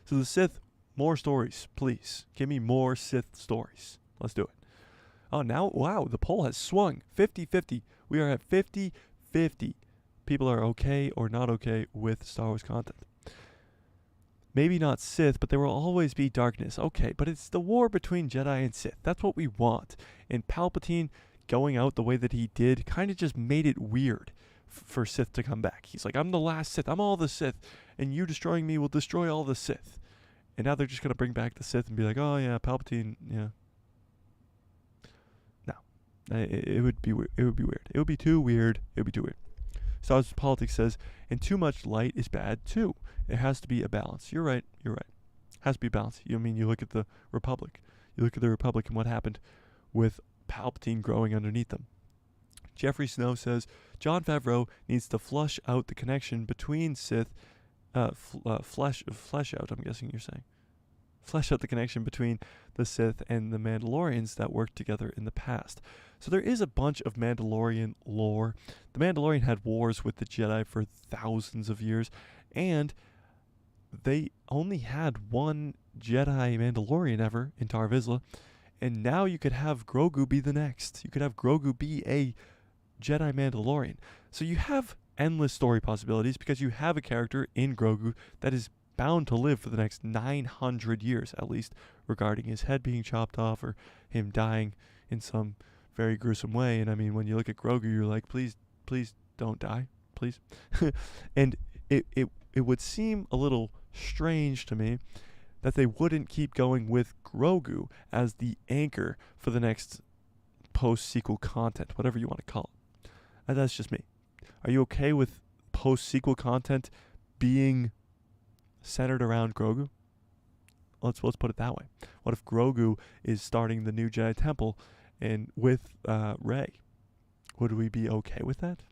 So the Sith, more stories, please. Give me more Sith stories. Let's do it. Oh, now, wow, the poll has swung. 50-50. We are at 50-50. People are okay or not okay with Star Wars content. Maybe not Sith, but there will always be darkness. Okay, but it's the war between Jedi and Sith. That's what we want. And Palpatine going out the way that he did kind of just made it weird for Sith to come back. He's like, I'm the last Sith. I'm all the Sith. And you destroying me will destroy all the Sith. And now they're just going to bring back the Sith and be like, oh, yeah, Palpatine, yeah. No. It would be weird. It would be weird. It would be too weird. It would be too weird. Star Wars Politics says, and too much light is bad, too. It has to be a balance. You're right. Has to be a balance. You look at the Republic. You look at the Republic and what happened with Palpatine growing underneath them. Jeffrey Snow says, Jon Favreau needs to flush out the connection between Sith, flesh out, I'm guessing you're saying. Flesh out the connection between the Sith and the Mandalorians that worked together in the past. So there is a bunch of Mandalorian lore. The Mandalorian had wars with the Jedi for thousands of years, and they only had one Jedi Mandalorian ever in Tar Vizsla, and now you could have Grogu be the next. You could have Grogu be a Jedi Mandalorian. So you have endless story possibilities because you have a character in Grogu that is bound to live for the next 900 years, at least, regarding his head being chopped off or him dying in some very gruesome way. And I mean, when you look at Grogu, you're like, please don't die, please. And it would seem a little strange to me that they wouldn't keep going with Grogu as the anchor for the next post-sequel content, whatever you want to call it. And that's just me. Are you okay with post-sequel content being centered around Grogu? let's put it that way. What if Grogu is starting the new Jedi Temple, and with Rey? Would we be okay with that?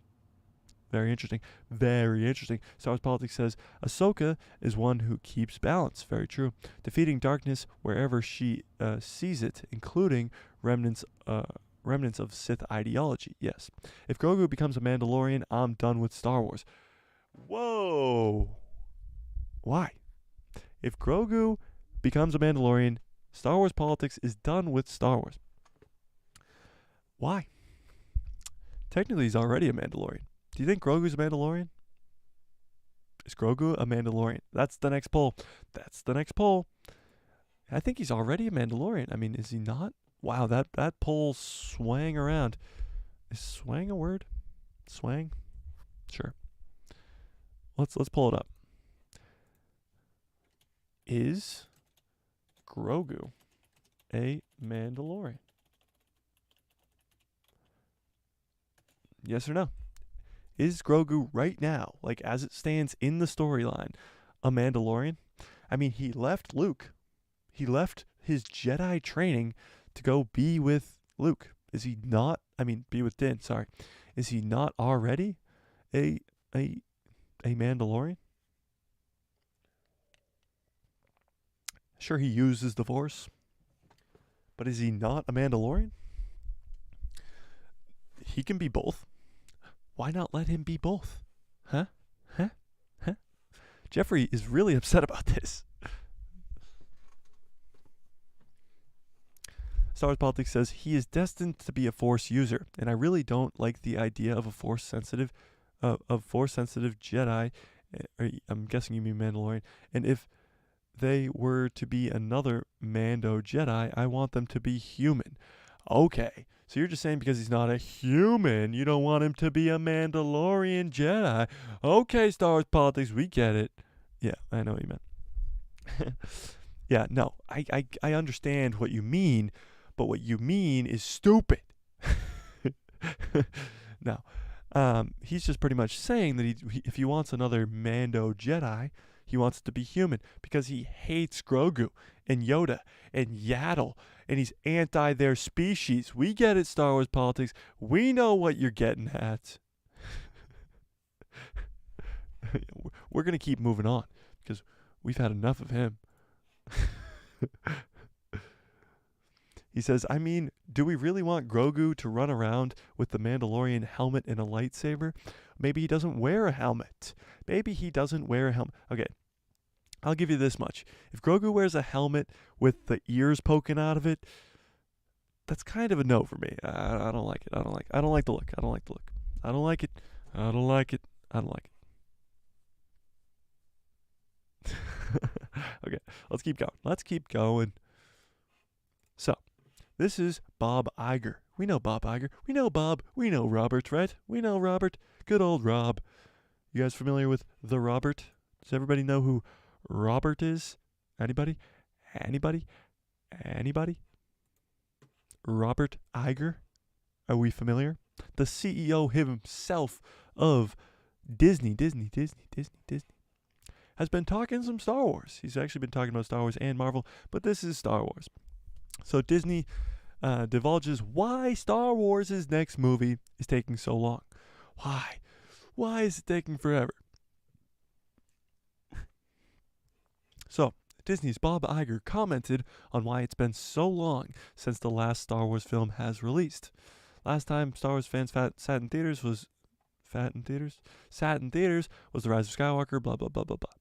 Very interesting. Very interesting. Star Wars Politics says Ahsoka is one who keeps balance. Very true. Defeating darkness wherever she sees it, including remnants of Sith ideology. Yes. If Grogu becomes a Mandalorian, I'm done with Star Wars. Whoa. Why? If Grogu becomes a Mandalorian, Star Wars Politics is done with Star Wars. Why? Technically, he's already a Mandalorian. Do you think Grogu's a Mandalorian? Is Grogu a Mandalorian? That's the next poll. That's the next poll. I think he's already a Mandalorian. I mean, is he not? Wow, that poll swang around. Is swang a word? Swang? Sure. Let's pull it up. Is Grogu a Mandalorian? Yes or no? Is Grogu right now, like as it stands in the storyline, a Mandalorian? I mean, he left Luke. He left his Jedi training to go be with Luke. Is he not? I mean, be with Din, sorry. Is he not already a Mandalorian? Sure, he uses the Force, but is he not a Mandalorian? He can be both. Why not let him be both? Huh? Jeffrey is really upset about this. Star Wars Politics says he is destined to be a Force user, and I really don't like the idea of a Force-sensitive Jedi. I'm guessing you mean Mandalorian. And if they were to be another Mando Jedi, I want them to be human. Okay. So you're just saying because he's not a human, you don't want him to be a Mandalorian Jedi. Okay, Star Wars Politics, we get it. Yeah, I know what you meant. Yeah, no, I understand what you mean, but what you mean is stupid. No, he's just pretty much saying that if he wants another Mando Jedi, he wants it to be human because he hates Grogu and Yoda and Yaddle, and he's anti their species. We get it, Star Wars Politics. We know what you're getting at. We're going to keep moving on because we've had enough of him. He says, I mean, do we really want Grogu to run around with the Mandalorian helmet and a lightsaber? Maybe he doesn't wear a helmet. Okay, I'll give you this much. If Grogu wears a helmet with the ears poking out of it, that's kind of a no for me. I don't like it. I don't like the look. I don't like it. Okay, let's keep going. So, this is Bob Iger. We know Bob Iger. We know Bob. We know Robert, right? We know Robert. Good old Rob. You guys familiar with the Robert? Does everybody know who Robert is? Anybody? Robert Iger? Are we familiar? The CEO himself of Disney has been talking some Star Wars. He's actually been talking about Star Wars and Marvel, but this is Star Wars. So Disney divulges why Star Wars' next movie is taking so long. Why? Why is it taking forever? So, Disney's Bob Iger commented on why it's been so long since the last Star Wars film has released. Last time Star Wars fans sat in theaters was The Rise of Skywalker, blah, blah, blah, blah, blah.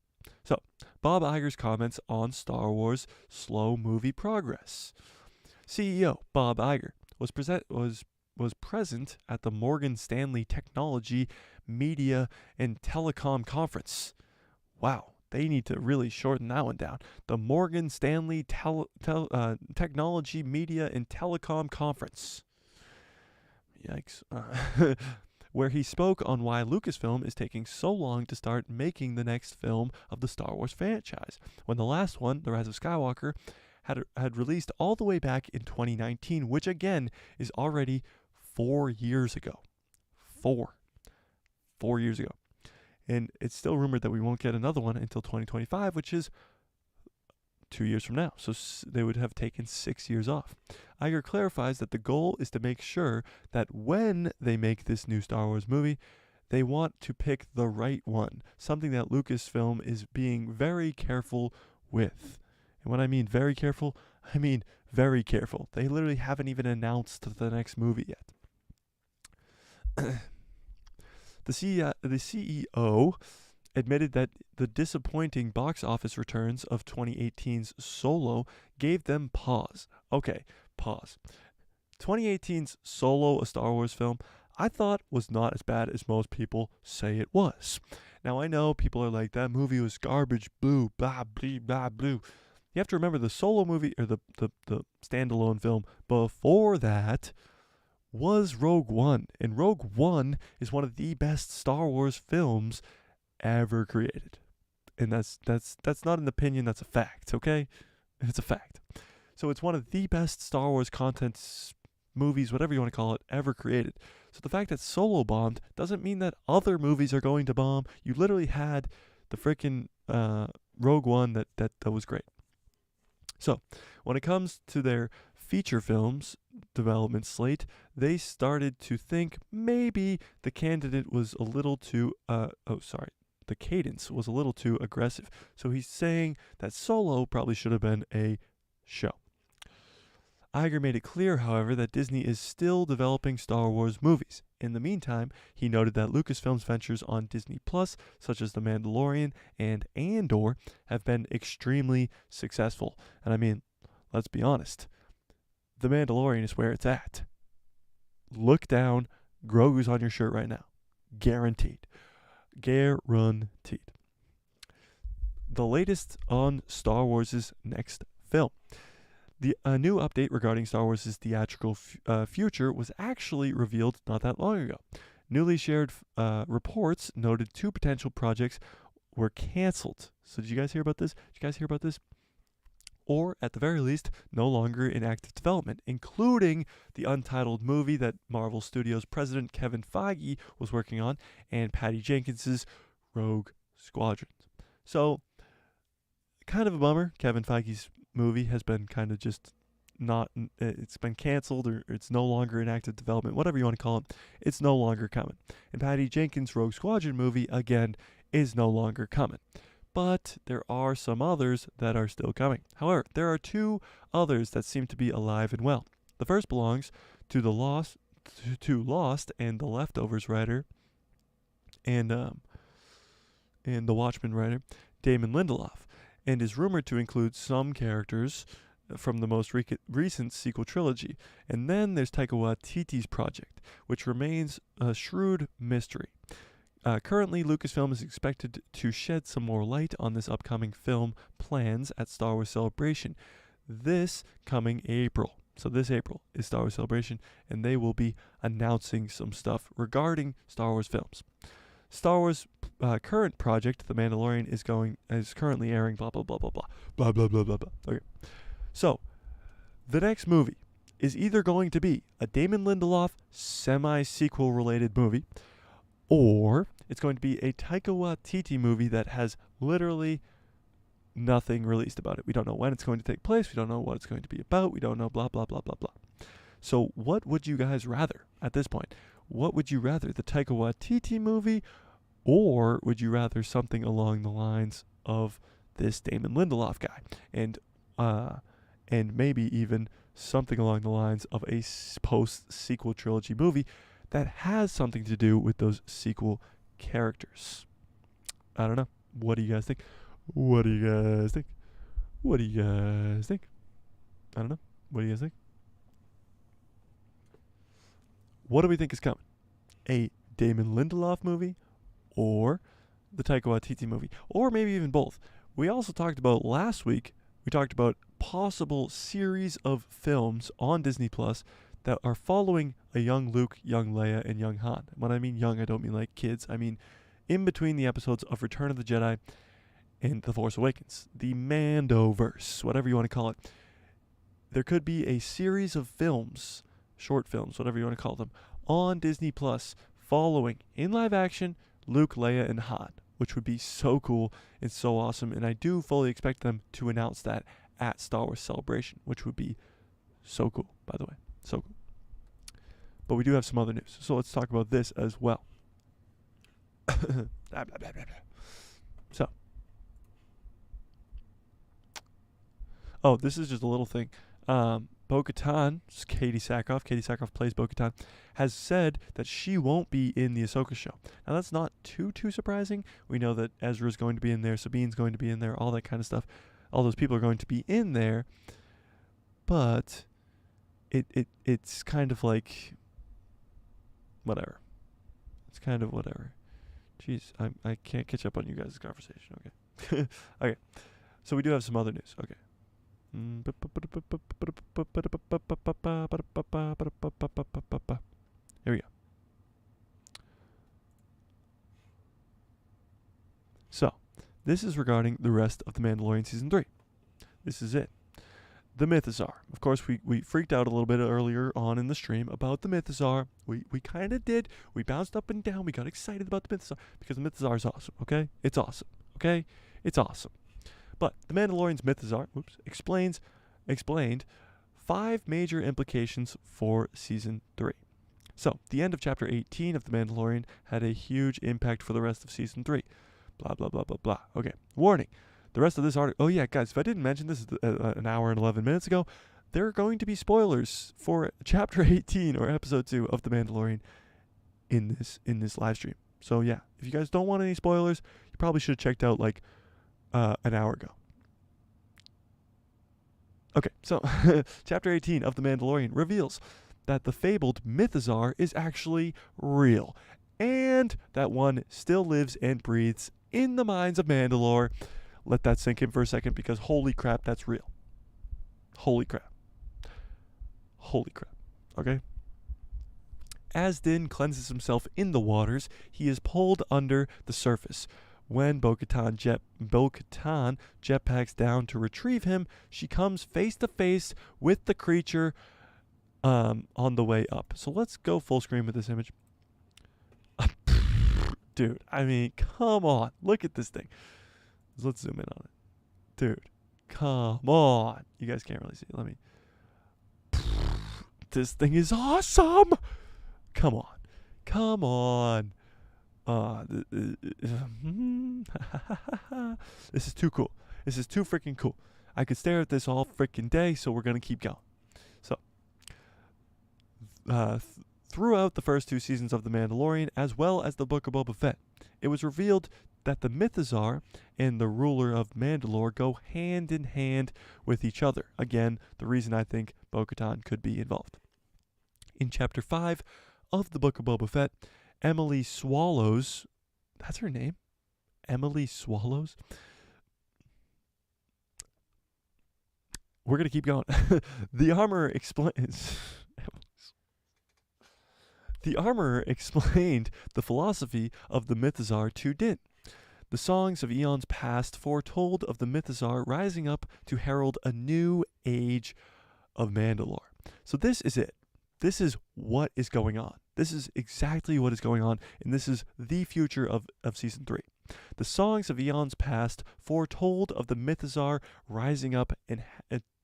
So, Bob Iger's comments on Star Wars' slow movie progress. CEO Bob Iger was present at the Morgan Stanley Technology, Media, and Telecom Conference. Wow, they need to really shorten that one down. The Morgan Stanley Technology, Media, and Telecom Conference. Yikes. Where he spoke on why Lucasfilm is taking so long to start making the next film of the Star Wars franchise, when the last one, The Rise of Skywalker, had released all the way back in 2019, which again is already 4 years ago. 4 years ago. And it's still rumored that we won't get another one until 2025, which is 2 years from now. So they would have taken 6 years off. Iger clarifies that the goal is to make sure that when they make this new Star Wars movie, they want to pick the right one, something that Lucasfilm is being very careful with. And when I mean very careful, I mean very careful. They literally haven't even announced the next movie yet. The CEO admitted that the disappointing box office returns of 2018's Solo gave them pause. Okay, pause. 2018's Solo, a Star Wars film, I thought was not as bad as most people say it was. Now, I know people are like, that movie was garbage, boo, blah, blah, blah, blue. You have to remember the Solo movie, or the standalone film before that, was Rogue One. And Rogue One is one of the best Star Wars films ever created. And that's not an opinion, that's a fact, okay? It's a fact. So it's one of the best Star Wars content movies, whatever you want to call it, ever created. So the fact that Solo bombed doesn't mean that other movies are going to bomb. You literally had the freaking Rogue One that was great. So when it comes to their feature films development slate, they started to think maybe the candidate was a little too the cadence was a little too aggressive. So he's saying that Solo probably should have been a show. Iger made it clear, however, that Disney is still developing Star Wars movies. In the meantime, he noted that Lucasfilm's ventures on Disney Plus, such as The Mandalorian and Andor, have been extremely successful. And I mean, let's be honest, The Mandalorian is where it's at. Look down, Grogu's on your shirt right now. Guaranteed. Guaranteed. The latest on Star Wars' next film. A new update regarding Star Wars' theatrical future was actually revealed not that long ago. Newly shared reports noted 2 potential projects were canceled. So did you guys hear about this? Or, at the very least, no longer in active development, including the untitled movie that Marvel Studios president Kevin Feige was working on, and Patty Jenkins' Rogue Squadron. So, kind of a bummer. Kevin Feige's movie has been kind of just it's been canceled, or it's no longer in active development, whatever you want to call it. It's no longer coming. And Patty Jenkins' Rogue Squadron movie, again, is no longer coming. But there are some others that are still coming. However, there are 2 others that seem to be alive and well. The first belongs to the Lost and The Leftovers writer and The Watchmen writer, Damon Lindelof, and is rumored to include some characters from the most recent sequel trilogy. And then there's Taika Waititi's project, which remains a shrewd mystery. Currently, Lucasfilm is expected to shed some more light on this upcoming film plans at Star Wars Celebration this coming April. So this April is Star Wars Celebration, and they will be announcing some stuff regarding Star Wars films. Star Wars current project, The Mandalorian, is currently airing blah, blah, blah, blah, blah, blah, blah, blah, blah, blah. Okay. So, the next movie is either going to be a Damon Lindelof semi-sequel related movie, or it's going to be a Taika Waititi movie that has literally nothing released about it. We don't know when it's going to take place. We don't know what it's going to be about. We don't know blah, blah, blah, blah, blah. So what would you guys rather at this point? What would you rather, the Taika Waititi movie, or would you rather something along the lines of this Damon Lindelof guy? And maybe even something along the lines of a post-sequel trilogy movie that has something to do with those sequel characters. I don't know. What do you guys think? I don't know. What do you guys think? What do we think is coming? A Damon Lindelof movie, or the Taika Waititi movie, or maybe even both. We also talked about last week, we talked about possible series of films on Disney Plus that are following a young Luke, young Leia, and young Han. When I mean young, I don't mean like kids. I mean in between the episodes of Return of the Jedi and The Force Awakens. The Mandoverse, whatever you want to call it. There could be a series of films, short films, whatever you want to call them, on Disney Plus following, in live action, Luke, Leia, and Han, which would be so cool and so awesome. And I do fully expect them to announce that at Star Wars Celebration, which would be so cool, by the way. So cool. But we do have some other news. So let's talk about this as well. So. Oh, this is just a little thing. Bo-Katan, Katie Sackhoff plays Bo-Katan, has said that she won't be in the Ahsoka show. Now, that's not too surprising. We know that Ezra's going to be in there, Sabine's going to be in there, all that kind of stuff. All those people are going to be in there. But it's kind of like whatever. It's kind of whatever. Jeez, I can't catch up on you guys' conversation. Okay. Okay. So we do have some other news. Okay. Here we go. So, this is regarding the rest of The Mandalorian Season 3. This is it. The Mythosaur. Of course, we freaked out a little bit earlier on in the stream about the Mythosaur. We kind of did. We bounced up and down. We got excited about the Mythosaur because the Mythosaur is awesome, okay? It's awesome, okay? It's awesome. But The Mandalorian's Mythosaur explained 5 major implications for Season 3. So, the end of Chapter 18 of The Mandalorian had a huge impact for the rest of Season 3. Blah, blah, blah, blah, blah. Okay, warning. The rest of this article... Oh, yeah, guys, if I didn't mention this an hour and 11 minutes ago, there are going to be spoilers for Chapter 18 or Episode 2 of The Mandalorian in this live stream. So, yeah, if you guys don't want any spoilers, you probably should have checked out, like, an hour ago. Okay, so Chapter 18 of The Mandalorian reveals that the fabled Mythosaur is actually real, and that one still lives and breathes in the mines of Mandalore. Let that sink in for a second, because holy crap, that's real. Holy crap. Holy crap. Okay? As Din cleanses himself in the waters, he is pulled under the surface. When Bo-Katan jetpacks down to retrieve him, she comes face to face with the creature on the way up. So let's go full screen with this image. Dude, I mean, come on. Look at this thing. Let's zoom in on it. Dude, come on. You guys can't really see it. Let me. This thing is awesome. Come on. Come on. This is too cool. This is too freaking cool. I could stare at this all freaking day, so we're going to keep going. So, throughout the first 2 seasons of The Mandalorian, as well as the Book of Boba Fett, it was revealed that the Mythosaur and the ruler of Mandalore go hand in hand with each other. Again, the reason I think Bo-Katan could be involved. In Chapter 5 of the Book of Boba Fett, Emily Swallows, that's her name? Emily Swallows? We're going to keep going. The armorer explains... The armorer explained the philosophy of the Mythosaur to Din. The songs of eons past foretold of the Mythosaur rising up to herald a new age of Mandalore. So this is it. This is what is going on. This is exactly what is going on, and this is the future of Season 3. The songs of eons past foretold of the Mythosaur rising up and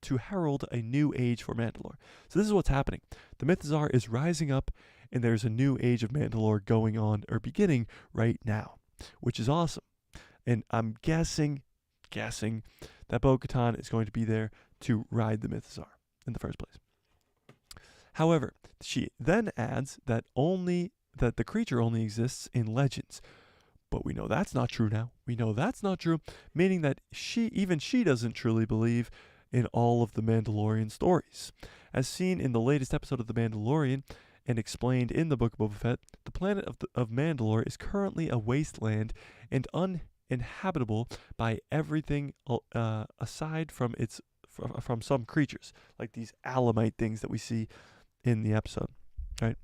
to herald a new age for Mandalore. So this is what's happening. The Mythosaur is rising up, and there's a new age of Mandalore going on, or beginning right now, which is awesome. And I'm guessing that Bo-Katan is going to be there to ride the Mythosaur in the first place. However, she then adds that the creature only exists in legends. But we know that's not true now. We know that's not true, meaning that she doesn't truly believe in all of the Mandalorian stories. As seen in the latest episode of The Mandalorian and explained in the Book of Boba Fett, the planet of Mandalore is currently a wasteland and uninhabitable by everything aside from from some creatures, like these Alamite things that we see in the episode, right?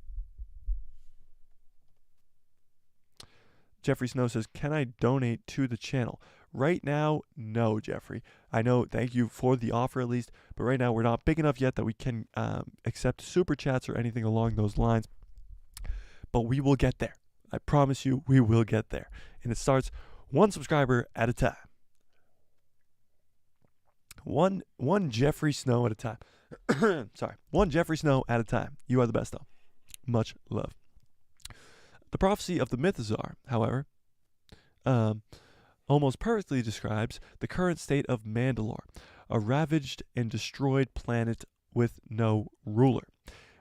Jeffrey Snow says, can I donate to the channel? Right now, no, Jeffrey. I know, thank you for the offer at least, but right now we're not big enough yet that we can accept super chats or anything along those lines. But we will get there. I promise you, we will get there. And it starts 1 subscriber at a time. One Jeffrey Snow at a time. Sorry. One Jeffrey Snow at a time. You are the best, though. Much love. The prophecy of the Mythosaur, however, almost perfectly describes the current state of Mandalore, a ravaged and destroyed planet with no ruler.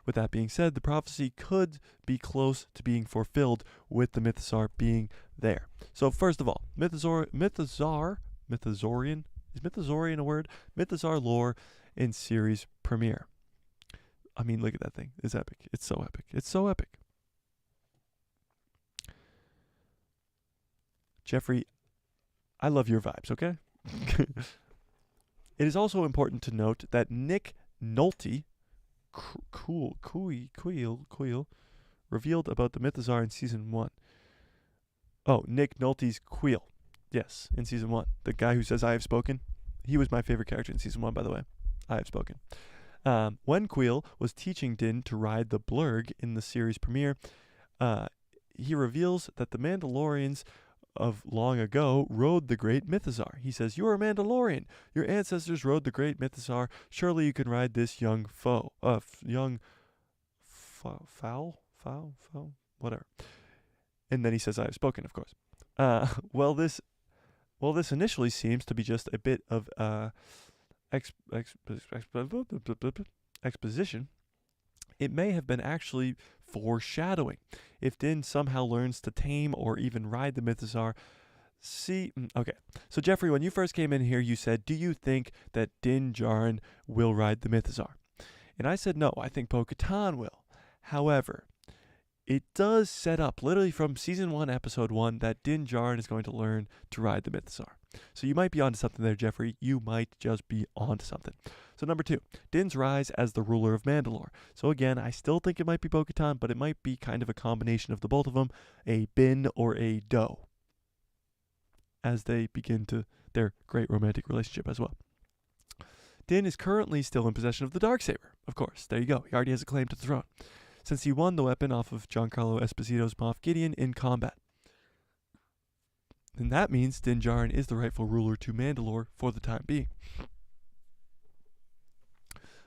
With that being said, the prophecy could be close to being fulfilled with the Mythosaur being there. So first of all, Mythosaurian, is Mythosaurian a word? Mythosaur lore in series premiere. I mean, look at that thing. It's epic. It's so epic. It's so epic. Jeffrey, I love your vibes, okay? It is also important to note that Nick Nolte, Queel, revealed about the Mythosaur in Season 1. Oh, Nick Nolte's Queel. Yes, in Season 1. The guy who says, I have spoken. He was my favorite character in Season 1, by the way. I have spoken. When Queel was teaching Din to ride the Blurg in the series premiere, he reveals that the Mandalorians of long ago rode the great Mythosaur. He says, you are a Mandalorian. Your ancestors rode the great Mythosaur. Surely you can ride this young foal, whatever. And then he says, I have spoken, of course. Well, this initially seems to be just a bit of exposition. It may have been actually foreshadowing. If Din somehow learns to tame or even ride the Mythosaur. Okay. So Jeffrey, when you first came in here, you said, do you think that Din Djarin will ride the Mythosaur? And I said, no, I think Bo-Katan will. However, it does set up, literally from Season 1, Episode 1, that Din Djarin is going to learn to ride the Mythosaur. So you might be onto something there, Jeffrey. You might just be onto something. So number 2, Din's rise as the ruler of Mandalore. So again, I still think it might be Bo-Katan, but it might be kind of a combination of the both of them, a Bin or a Doe, as they begin to their great romantic relationship as well. Din is currently still in possession of the Darksaber, of course. There you go. He already has a claim to the throne, since he won the weapon off of Giancarlo Esposito's Moff Gideon in combat. And that means Din Djarin is the rightful ruler to Mandalore for the time being.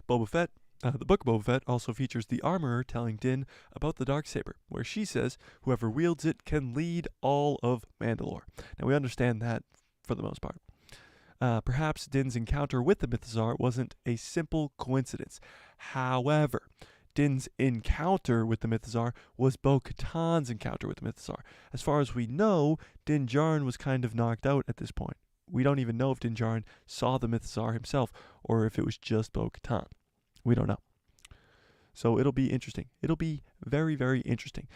Boba Fett, the book of Boba Fett also features the armorer telling Din about the Darksaber, where she says whoever wields it can lead all of Mandalore. Now we understand that for the most part. Perhaps Din's encounter with the Mythosaur wasn't a simple coincidence. However, Din's encounter with the Mythosaur was Bo-Katan's encounter with the Mythosaur. As far as we know, Din Djarin was kind of knocked out at this point. We don't even know if Din Djarin saw the Mythosaur himself or if it was just Bo-Katan. We don't know. So it'll be interesting. It'll be very, very interesting.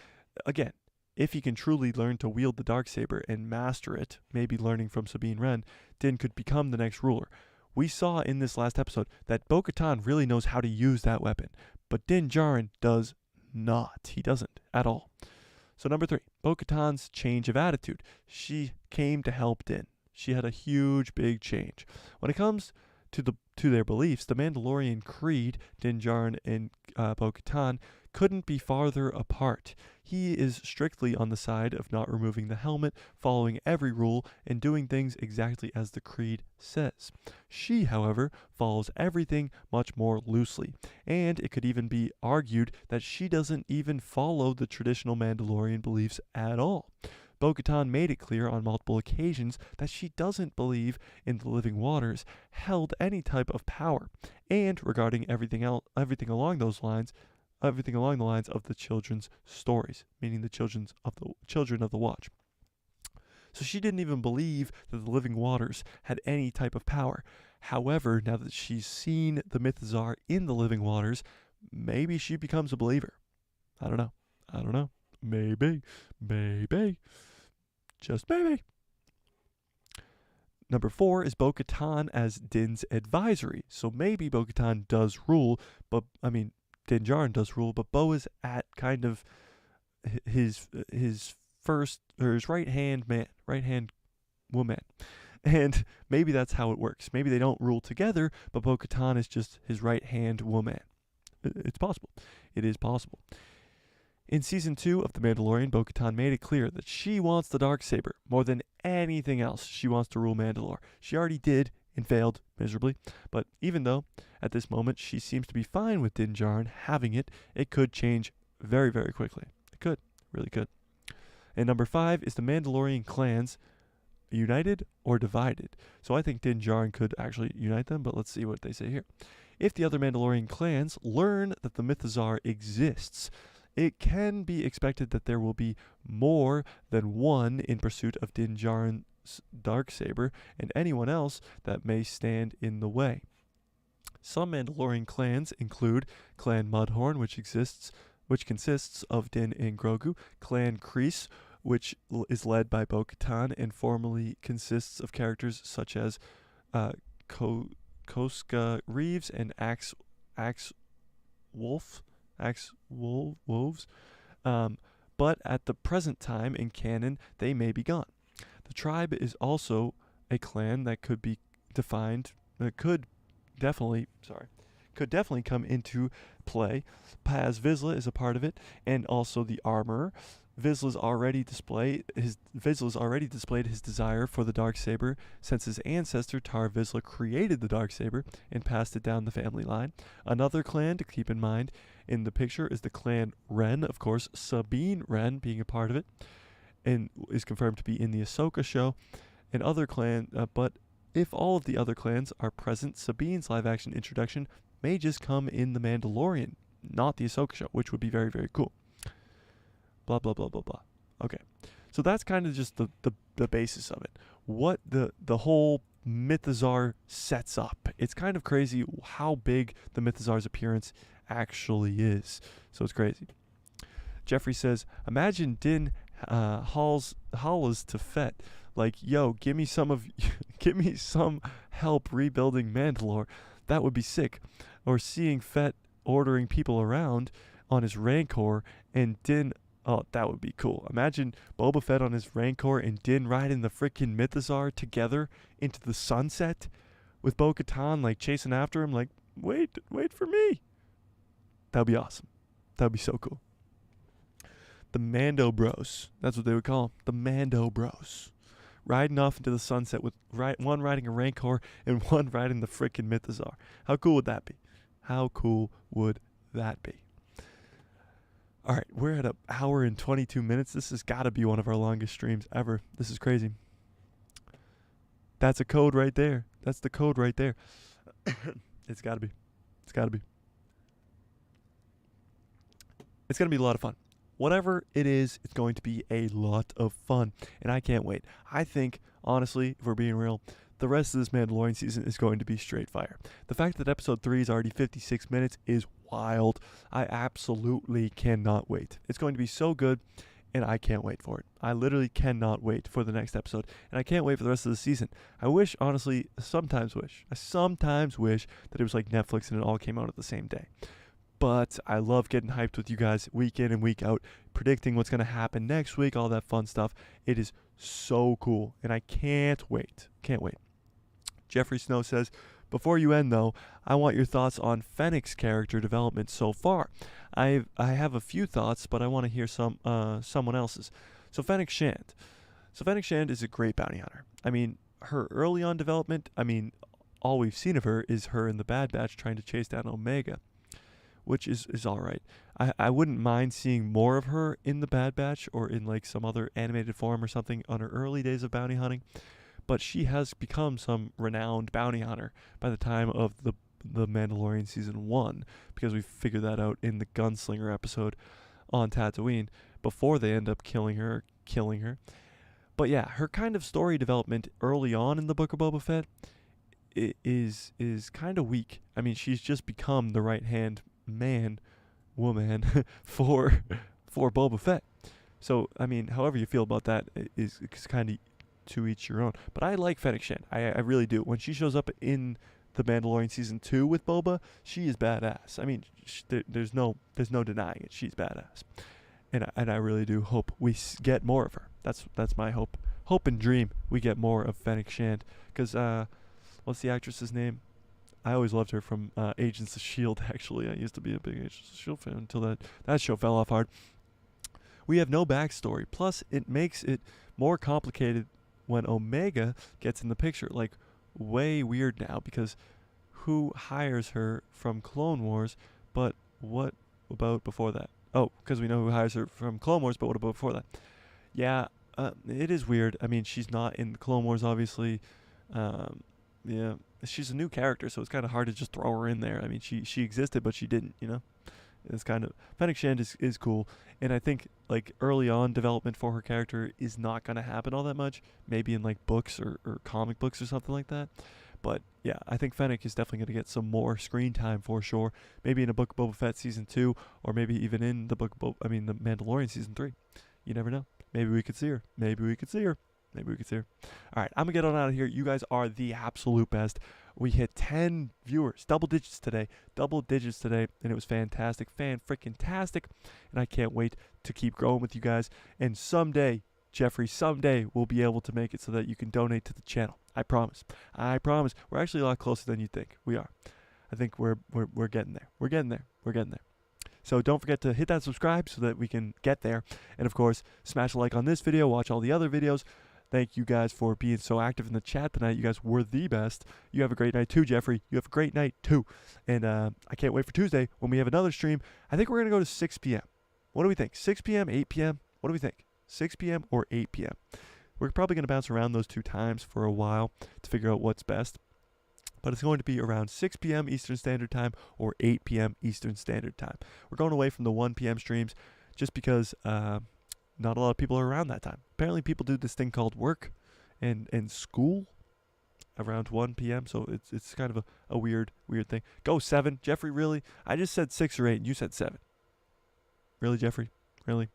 Again, if he can truly learn to wield the Darksaber and master it, maybe learning from Sabine Wren, Din could become the next ruler. We saw in this last episode that Bo-Katan really knows how to use that weapon, but Din Djarin does not. He doesn't at all. So number 3, Bo-Katan's change of attitude. She came to help Din. She had a huge, big change. When it comes to their beliefs, the Mandalorian creed, Din Djarin and Bo-Katan, couldn't be farther apart. He is strictly on the side of not removing the helmet, following every rule, and doing things exactly as the creed says. She, however, follows everything much more loosely, and it could even be argued that she doesn't even follow the traditional Mandalorian beliefs at all. Bo-Katan made it clear on multiple occasions that she doesn't believe in the living waters held any type of power, and regarding everything along the lines of the children's stories, meaning the children of the Watch. So she didn't even believe that the living waters had any type of power. However, now that she's seen the Mythosaur in the living waters, maybe she becomes a believer. I don't know. Maybe. Just maybe. Number 4 is Bo-Katan as Din's advisory. So maybe Bo-Katan does rule, but Din Djarin does rule, but Bo is at kind of his right hand woman. And maybe that's how it works. Maybe they don't rule together, but Bo-Katan is just his right hand woman. It's possible. It is possible. In Season 2 of The Mandalorian, Bo-Katan made it clear that she wants the Darksaber more than anything else. She wants to rule Mandalore. She already did and failed miserably. But even though at this moment she seems to be fine with Din Djarin having it, it could change very, very quickly. It could, really could. And number 5 is the Mandalorian clans united or divided. So I think Din Djarin could actually unite them, but let's see what they say here. If the other Mandalorian clans learn that the Mythosaur exists, it can be expected that there will be more than one in pursuit of Din Djarin's Darksaber and anyone else that may stand in the way. Some Mandalorian clans include Clan Mudhorn, which consists of Din and Grogu, Clan Kreese, which is led by Bo-Katan and formerly consists of characters such as Koska Reeves and Axe Wolves. But at the present time in canon, they may be gone. The tribe is also a clan that could be defined, could definitely come into play. Paz Vizsla is a part of it, and also the Armorer. Vizsla's already displayed his desire for the Darksaber since his ancestor Tar Vizsla created the Darksaber and passed it down the family line. Another clan to keep in mind in the picture is the clan Wren, of course, Sabine Wren being a part of it, and is confirmed to be in the Ahsoka show. And other clan, but if all of the other clans are present, Sabine's live-action introduction may just come in The Mandalorian, not the Ahsoka show, which would be very, very cool. Blah, blah, blah, blah, blah. Okay. So that's kind of just the basis of it. What the whole Mythosaur sets up. It's kind of crazy how big the Mythosaur's appearance actually is. So it's crazy. Jeffrey says, imagine Din hollers to Fett, like, yo, give me some help rebuilding Mandalore. That would be sick. Or seeing Fett ordering people around on his Rancor and Din. Oh, that would be cool. Imagine Boba Fett on his Rancor and Din riding the freaking Mythosaur together into the sunset with Bo-Katan like chasing after him like, wait for me. That would be awesome. That would be so cool. The Mando Bros. That's what they would call them. The Mando Bros. Riding off into the sunset with one riding a Rancor and one riding the freaking Mythosaur. How cool would that be? How cool would that be? All right, we're at an hour and 22 minutes. This has got to be one of our longest streams ever. This is crazy. That's a code right there. That's the code right there. It's got to be. It's got to be. It's going to be a lot of fun. Whatever it is, it's going to be a lot of fun, and I can't wait. I think, honestly, if we're being real, the rest of this Mandalorian season is going to be straight fire. The fact that episode 3 is already 56 minutes is wild. I absolutely cannot wait. It's going to be so good, and I can't wait for it. I literally cannot wait for the next episode, and I can't wait for the rest of the season. I wish, honestly, I sometimes wish that it was like Netflix and it all came out at the same day. But I love getting hyped with you guys week in and week out, predicting what's going to happen next week, all that fun stuff. It is so cool, and I can't wait. Can't wait. Jeffrey Snow says, before you end, though, I want your thoughts on Fennec's character development so far. I have a few thoughts, but I want to hear someone else's. So Fennec Shand. Fennec Shand is a great bounty hunter. I mean, her early on development, all we've seen of her is her in the Bad Batch trying to chase down Omega, which is all right. I wouldn't mind seeing more of her in the Bad Batch or in like some other animated form or something on her early days of bounty hunting. But she has become some renowned bounty hunter by the time of the Mandalorian Season 1, because we figured that out in the Gunslinger episode on Tatooine before they end up killing her. But yeah, her kind of story development early on in the Book of Boba Fett is kind of weak. I mean, she's just become the right-hand woman for Boba Fett. So, I mean, however you feel about that is kind of to each your own. But I like Fennec Shand. I really do. When she shows up in the Mandalorian Season 2 with Boba, she is badass. I mean, there's no denying it. She's badass. And I really do hope we get more of her. That's my hope. Hope and dream we get more of Fennec Shand. Because, what's the actress's name? I always loved her from Agents of S.H.I.E.L.D., actually. I used to be a big Agents of S.H.I.E.L.D. fan until that show fell off hard. We have no backstory. Plus, it makes it more complicated when Omega gets in the picture. Like, way weird now because who hires her from Clone Wars? But what about before that? Oh, because we know who hires her from Clone Wars, but what about before that? Yeah, it is weird. I mean, she's not in the Clone Wars, obviously. Um, yeah, she's a new character, so it's kind of hard to just throw her in there. I mean, she existed, but she didn't. It's kind of Fennec Shand is cool, and I think like early on development for her character is not gonna happen all that much. Maybe in like books or comic books or something like that. But yeah, I think Fennec is definitely gonna get some more screen time for sure. Maybe in a Book of Boba Fett season 2, or maybe even in the the Mandalorian season 3. You never know. Maybe we could see her. Maybe we could see her. Maybe we could see her. All right, I'm gonna get on out of here. You guys are the absolute best. We hit 10 viewers, double digits today, and it was fantastic, fan-freaking-tastic, and I can't wait to keep growing with you guys. And someday, Jeffrey, someday we'll be able to make it so that you can donate to the channel. I promise. I promise. We're actually a lot closer than you think. We are. I think we're getting there. We're getting there. We're getting there. So don't forget to hit that subscribe so that we can get there. And of course, smash a like on this video, watch all the other videos. Thank you guys for being so active in the chat tonight. You guys were the best. You have a great night too, Jeffrey. You have a great night too. And I can't wait for Tuesday when we have another stream. I think we're going to go to 6 p.m. What do we think? 6 p.m., 8 p.m.? What do we think? 6 p.m. or 8 p.m.? We're probably going to bounce around those 2 times for a while to figure out what's best. But it's going to be around 6 p.m. Eastern Standard Time or 8 p.m. Eastern Standard Time. We're going away from the 1 p.m. streams just because not a lot of people are around that time. Apparently people do this thing called work and school around 1 p.m. So it's kind of a weird thing. Go 7. Jeffrey, really? I just said 6 or 8 and you said 7. Really, Jeffrey? Really?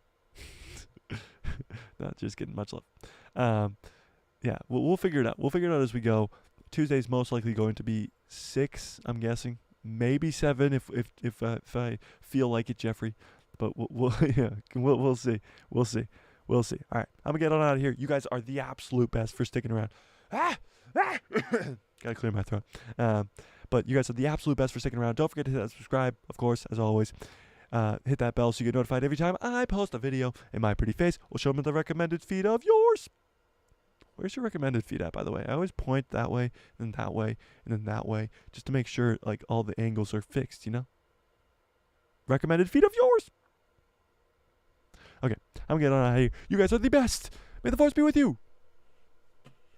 Not just kidding. Much love. Yeah, we'll figure it out. We'll figure it out as we go. Tuesday's most likely going to be 6, I'm guessing. Maybe 7 if I feel like it, Jeffrey. But we'll see. We'll see. All right, I'm gonna get on out of here. You guys are the absolute best for sticking around. Gotta clear my throat. But you guys are the absolute best for sticking around. Don't forget to hit that subscribe, of course, as always. Hit that bell so you get notified every time I post a video, and my pretty face will show them the recommended feed of yours. Where's your recommended feed at, by the way? I always point that way, and then that way, and then that way, just to make sure like all the angles are fixed, you know? Recommended feed of yours. Okay, I'm getting on out of here. You guys are the best. May the force be with you.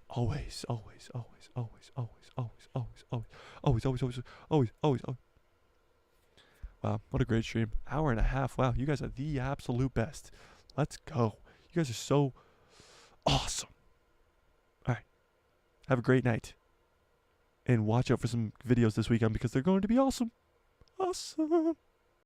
Always, always, always, always, always, always, always, always, always, always, always, always, always, always. Wow, what a great stream. Hour and a half. Wow, you guys are the absolute best. Let's go. You guys are so awesome. All right. Have a great night. And watch out for some videos this weekend because they're going to be awesome. Awesome.